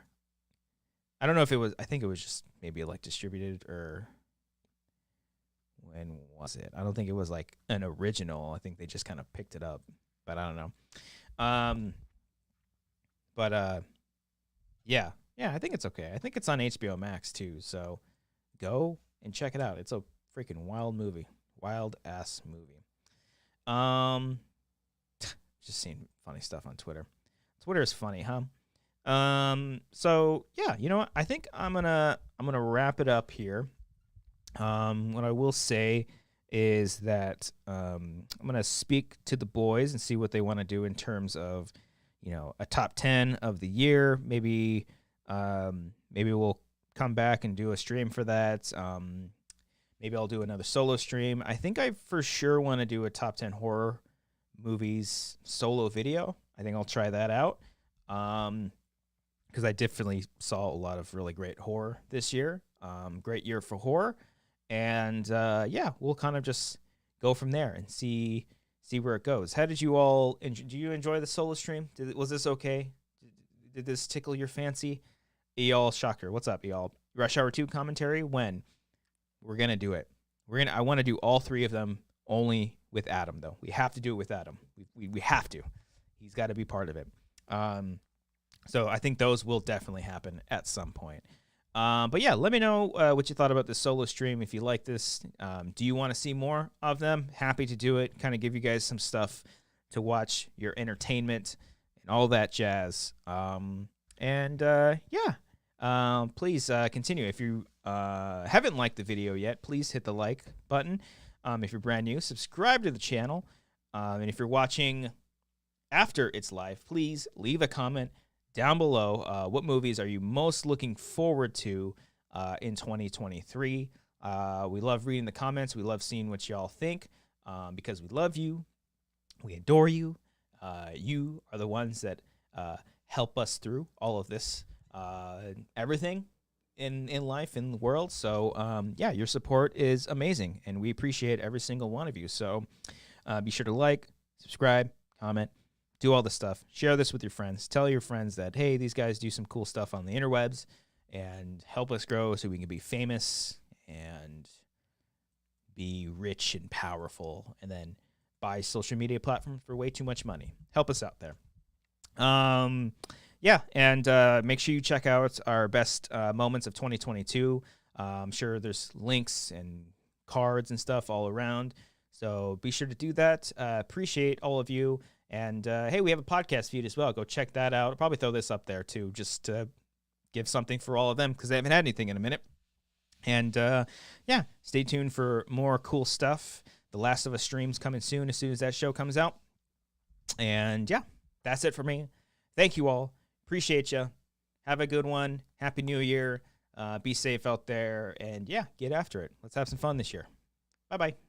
I don't know if it was, I think it was just maybe like distributed, or when was it? I don't think it was like an original. I think they just kind of picked it up, but I don't know. Yeah, I think it's okay. I think it's on HBO Max too, so go and check it out. It's a freaking wild movie. Wild ass movie. Just seeing funny stuff on Twitter. Twitter is funny, huh? So yeah, you know what? I think I'm gonna wrap it up here. What I will say is that I'm gonna speak to the boys and see what they want to do in terms of, you know, a top 10 of the year. Maybe we'll come back and do a stream for that. Maybe I'll do another solo stream. I think I for sure want to do a top 10 horror movies solo video. I think I'll try that out. Because I definitely saw a lot of really great horror this year. Great year for horror. And yeah, we'll kind of just go from there and see where it goes. How did you all do you enjoy the solo stream? Was this okay? Did this tickle your fancy? Y'all Shocker, what's up, y'all? Rush Hour 2 commentary? When? We're gonna do it. I want to do all three of them only with Adam, though. We have to do it with Adam. We have to. He's got to be part of it. So I think those will definitely happen at some point. But yeah, let me know what you thought about the solo stream. If you like this, do you want to see more of them? Happy to do it. Kind of give you guys some stuff to watch, your entertainment, and all that jazz. Yeah, please continue. If you haven't liked the video yet, please hit the like button. If you're brand new, subscribe to the channel. And if you're watching after it's live, please leave a comment down below. What movies are you most looking forward to in 2023? We love reading the comments. We love seeing what y'all think because we love you. We adore you. You are the ones that help us through all of this, everything in life, in the world. So, yeah, your support is amazing, and we appreciate every single one of you. So be sure to like, subscribe, comment, do all the stuff. Share this with your friends. Tell your friends that, hey, these guys do some cool stuff on the interwebs, and help us grow so we can be famous and be rich and powerful, and then buy social media platforms for way too much money. Help us out there. Yeah, and make sure you check out our best moments of 2022. I'm sure there's links and cards and stuff all around, so be sure to do that. Appreciate all of you. And, hey, we have a podcast feed as well. Go check that out. I'll probably throw this up there, too, just to give something for all of them because they haven't had anything in a minute. And, yeah, stay tuned for more cool stuff. The Last of Us stream's coming soon as that show comes out. And, yeah, that's it for me. Thank you all. Appreciate you. Have a good one. Happy New Year. Be safe out there. And, yeah, get after it. Let's have some fun this year. Bye-bye.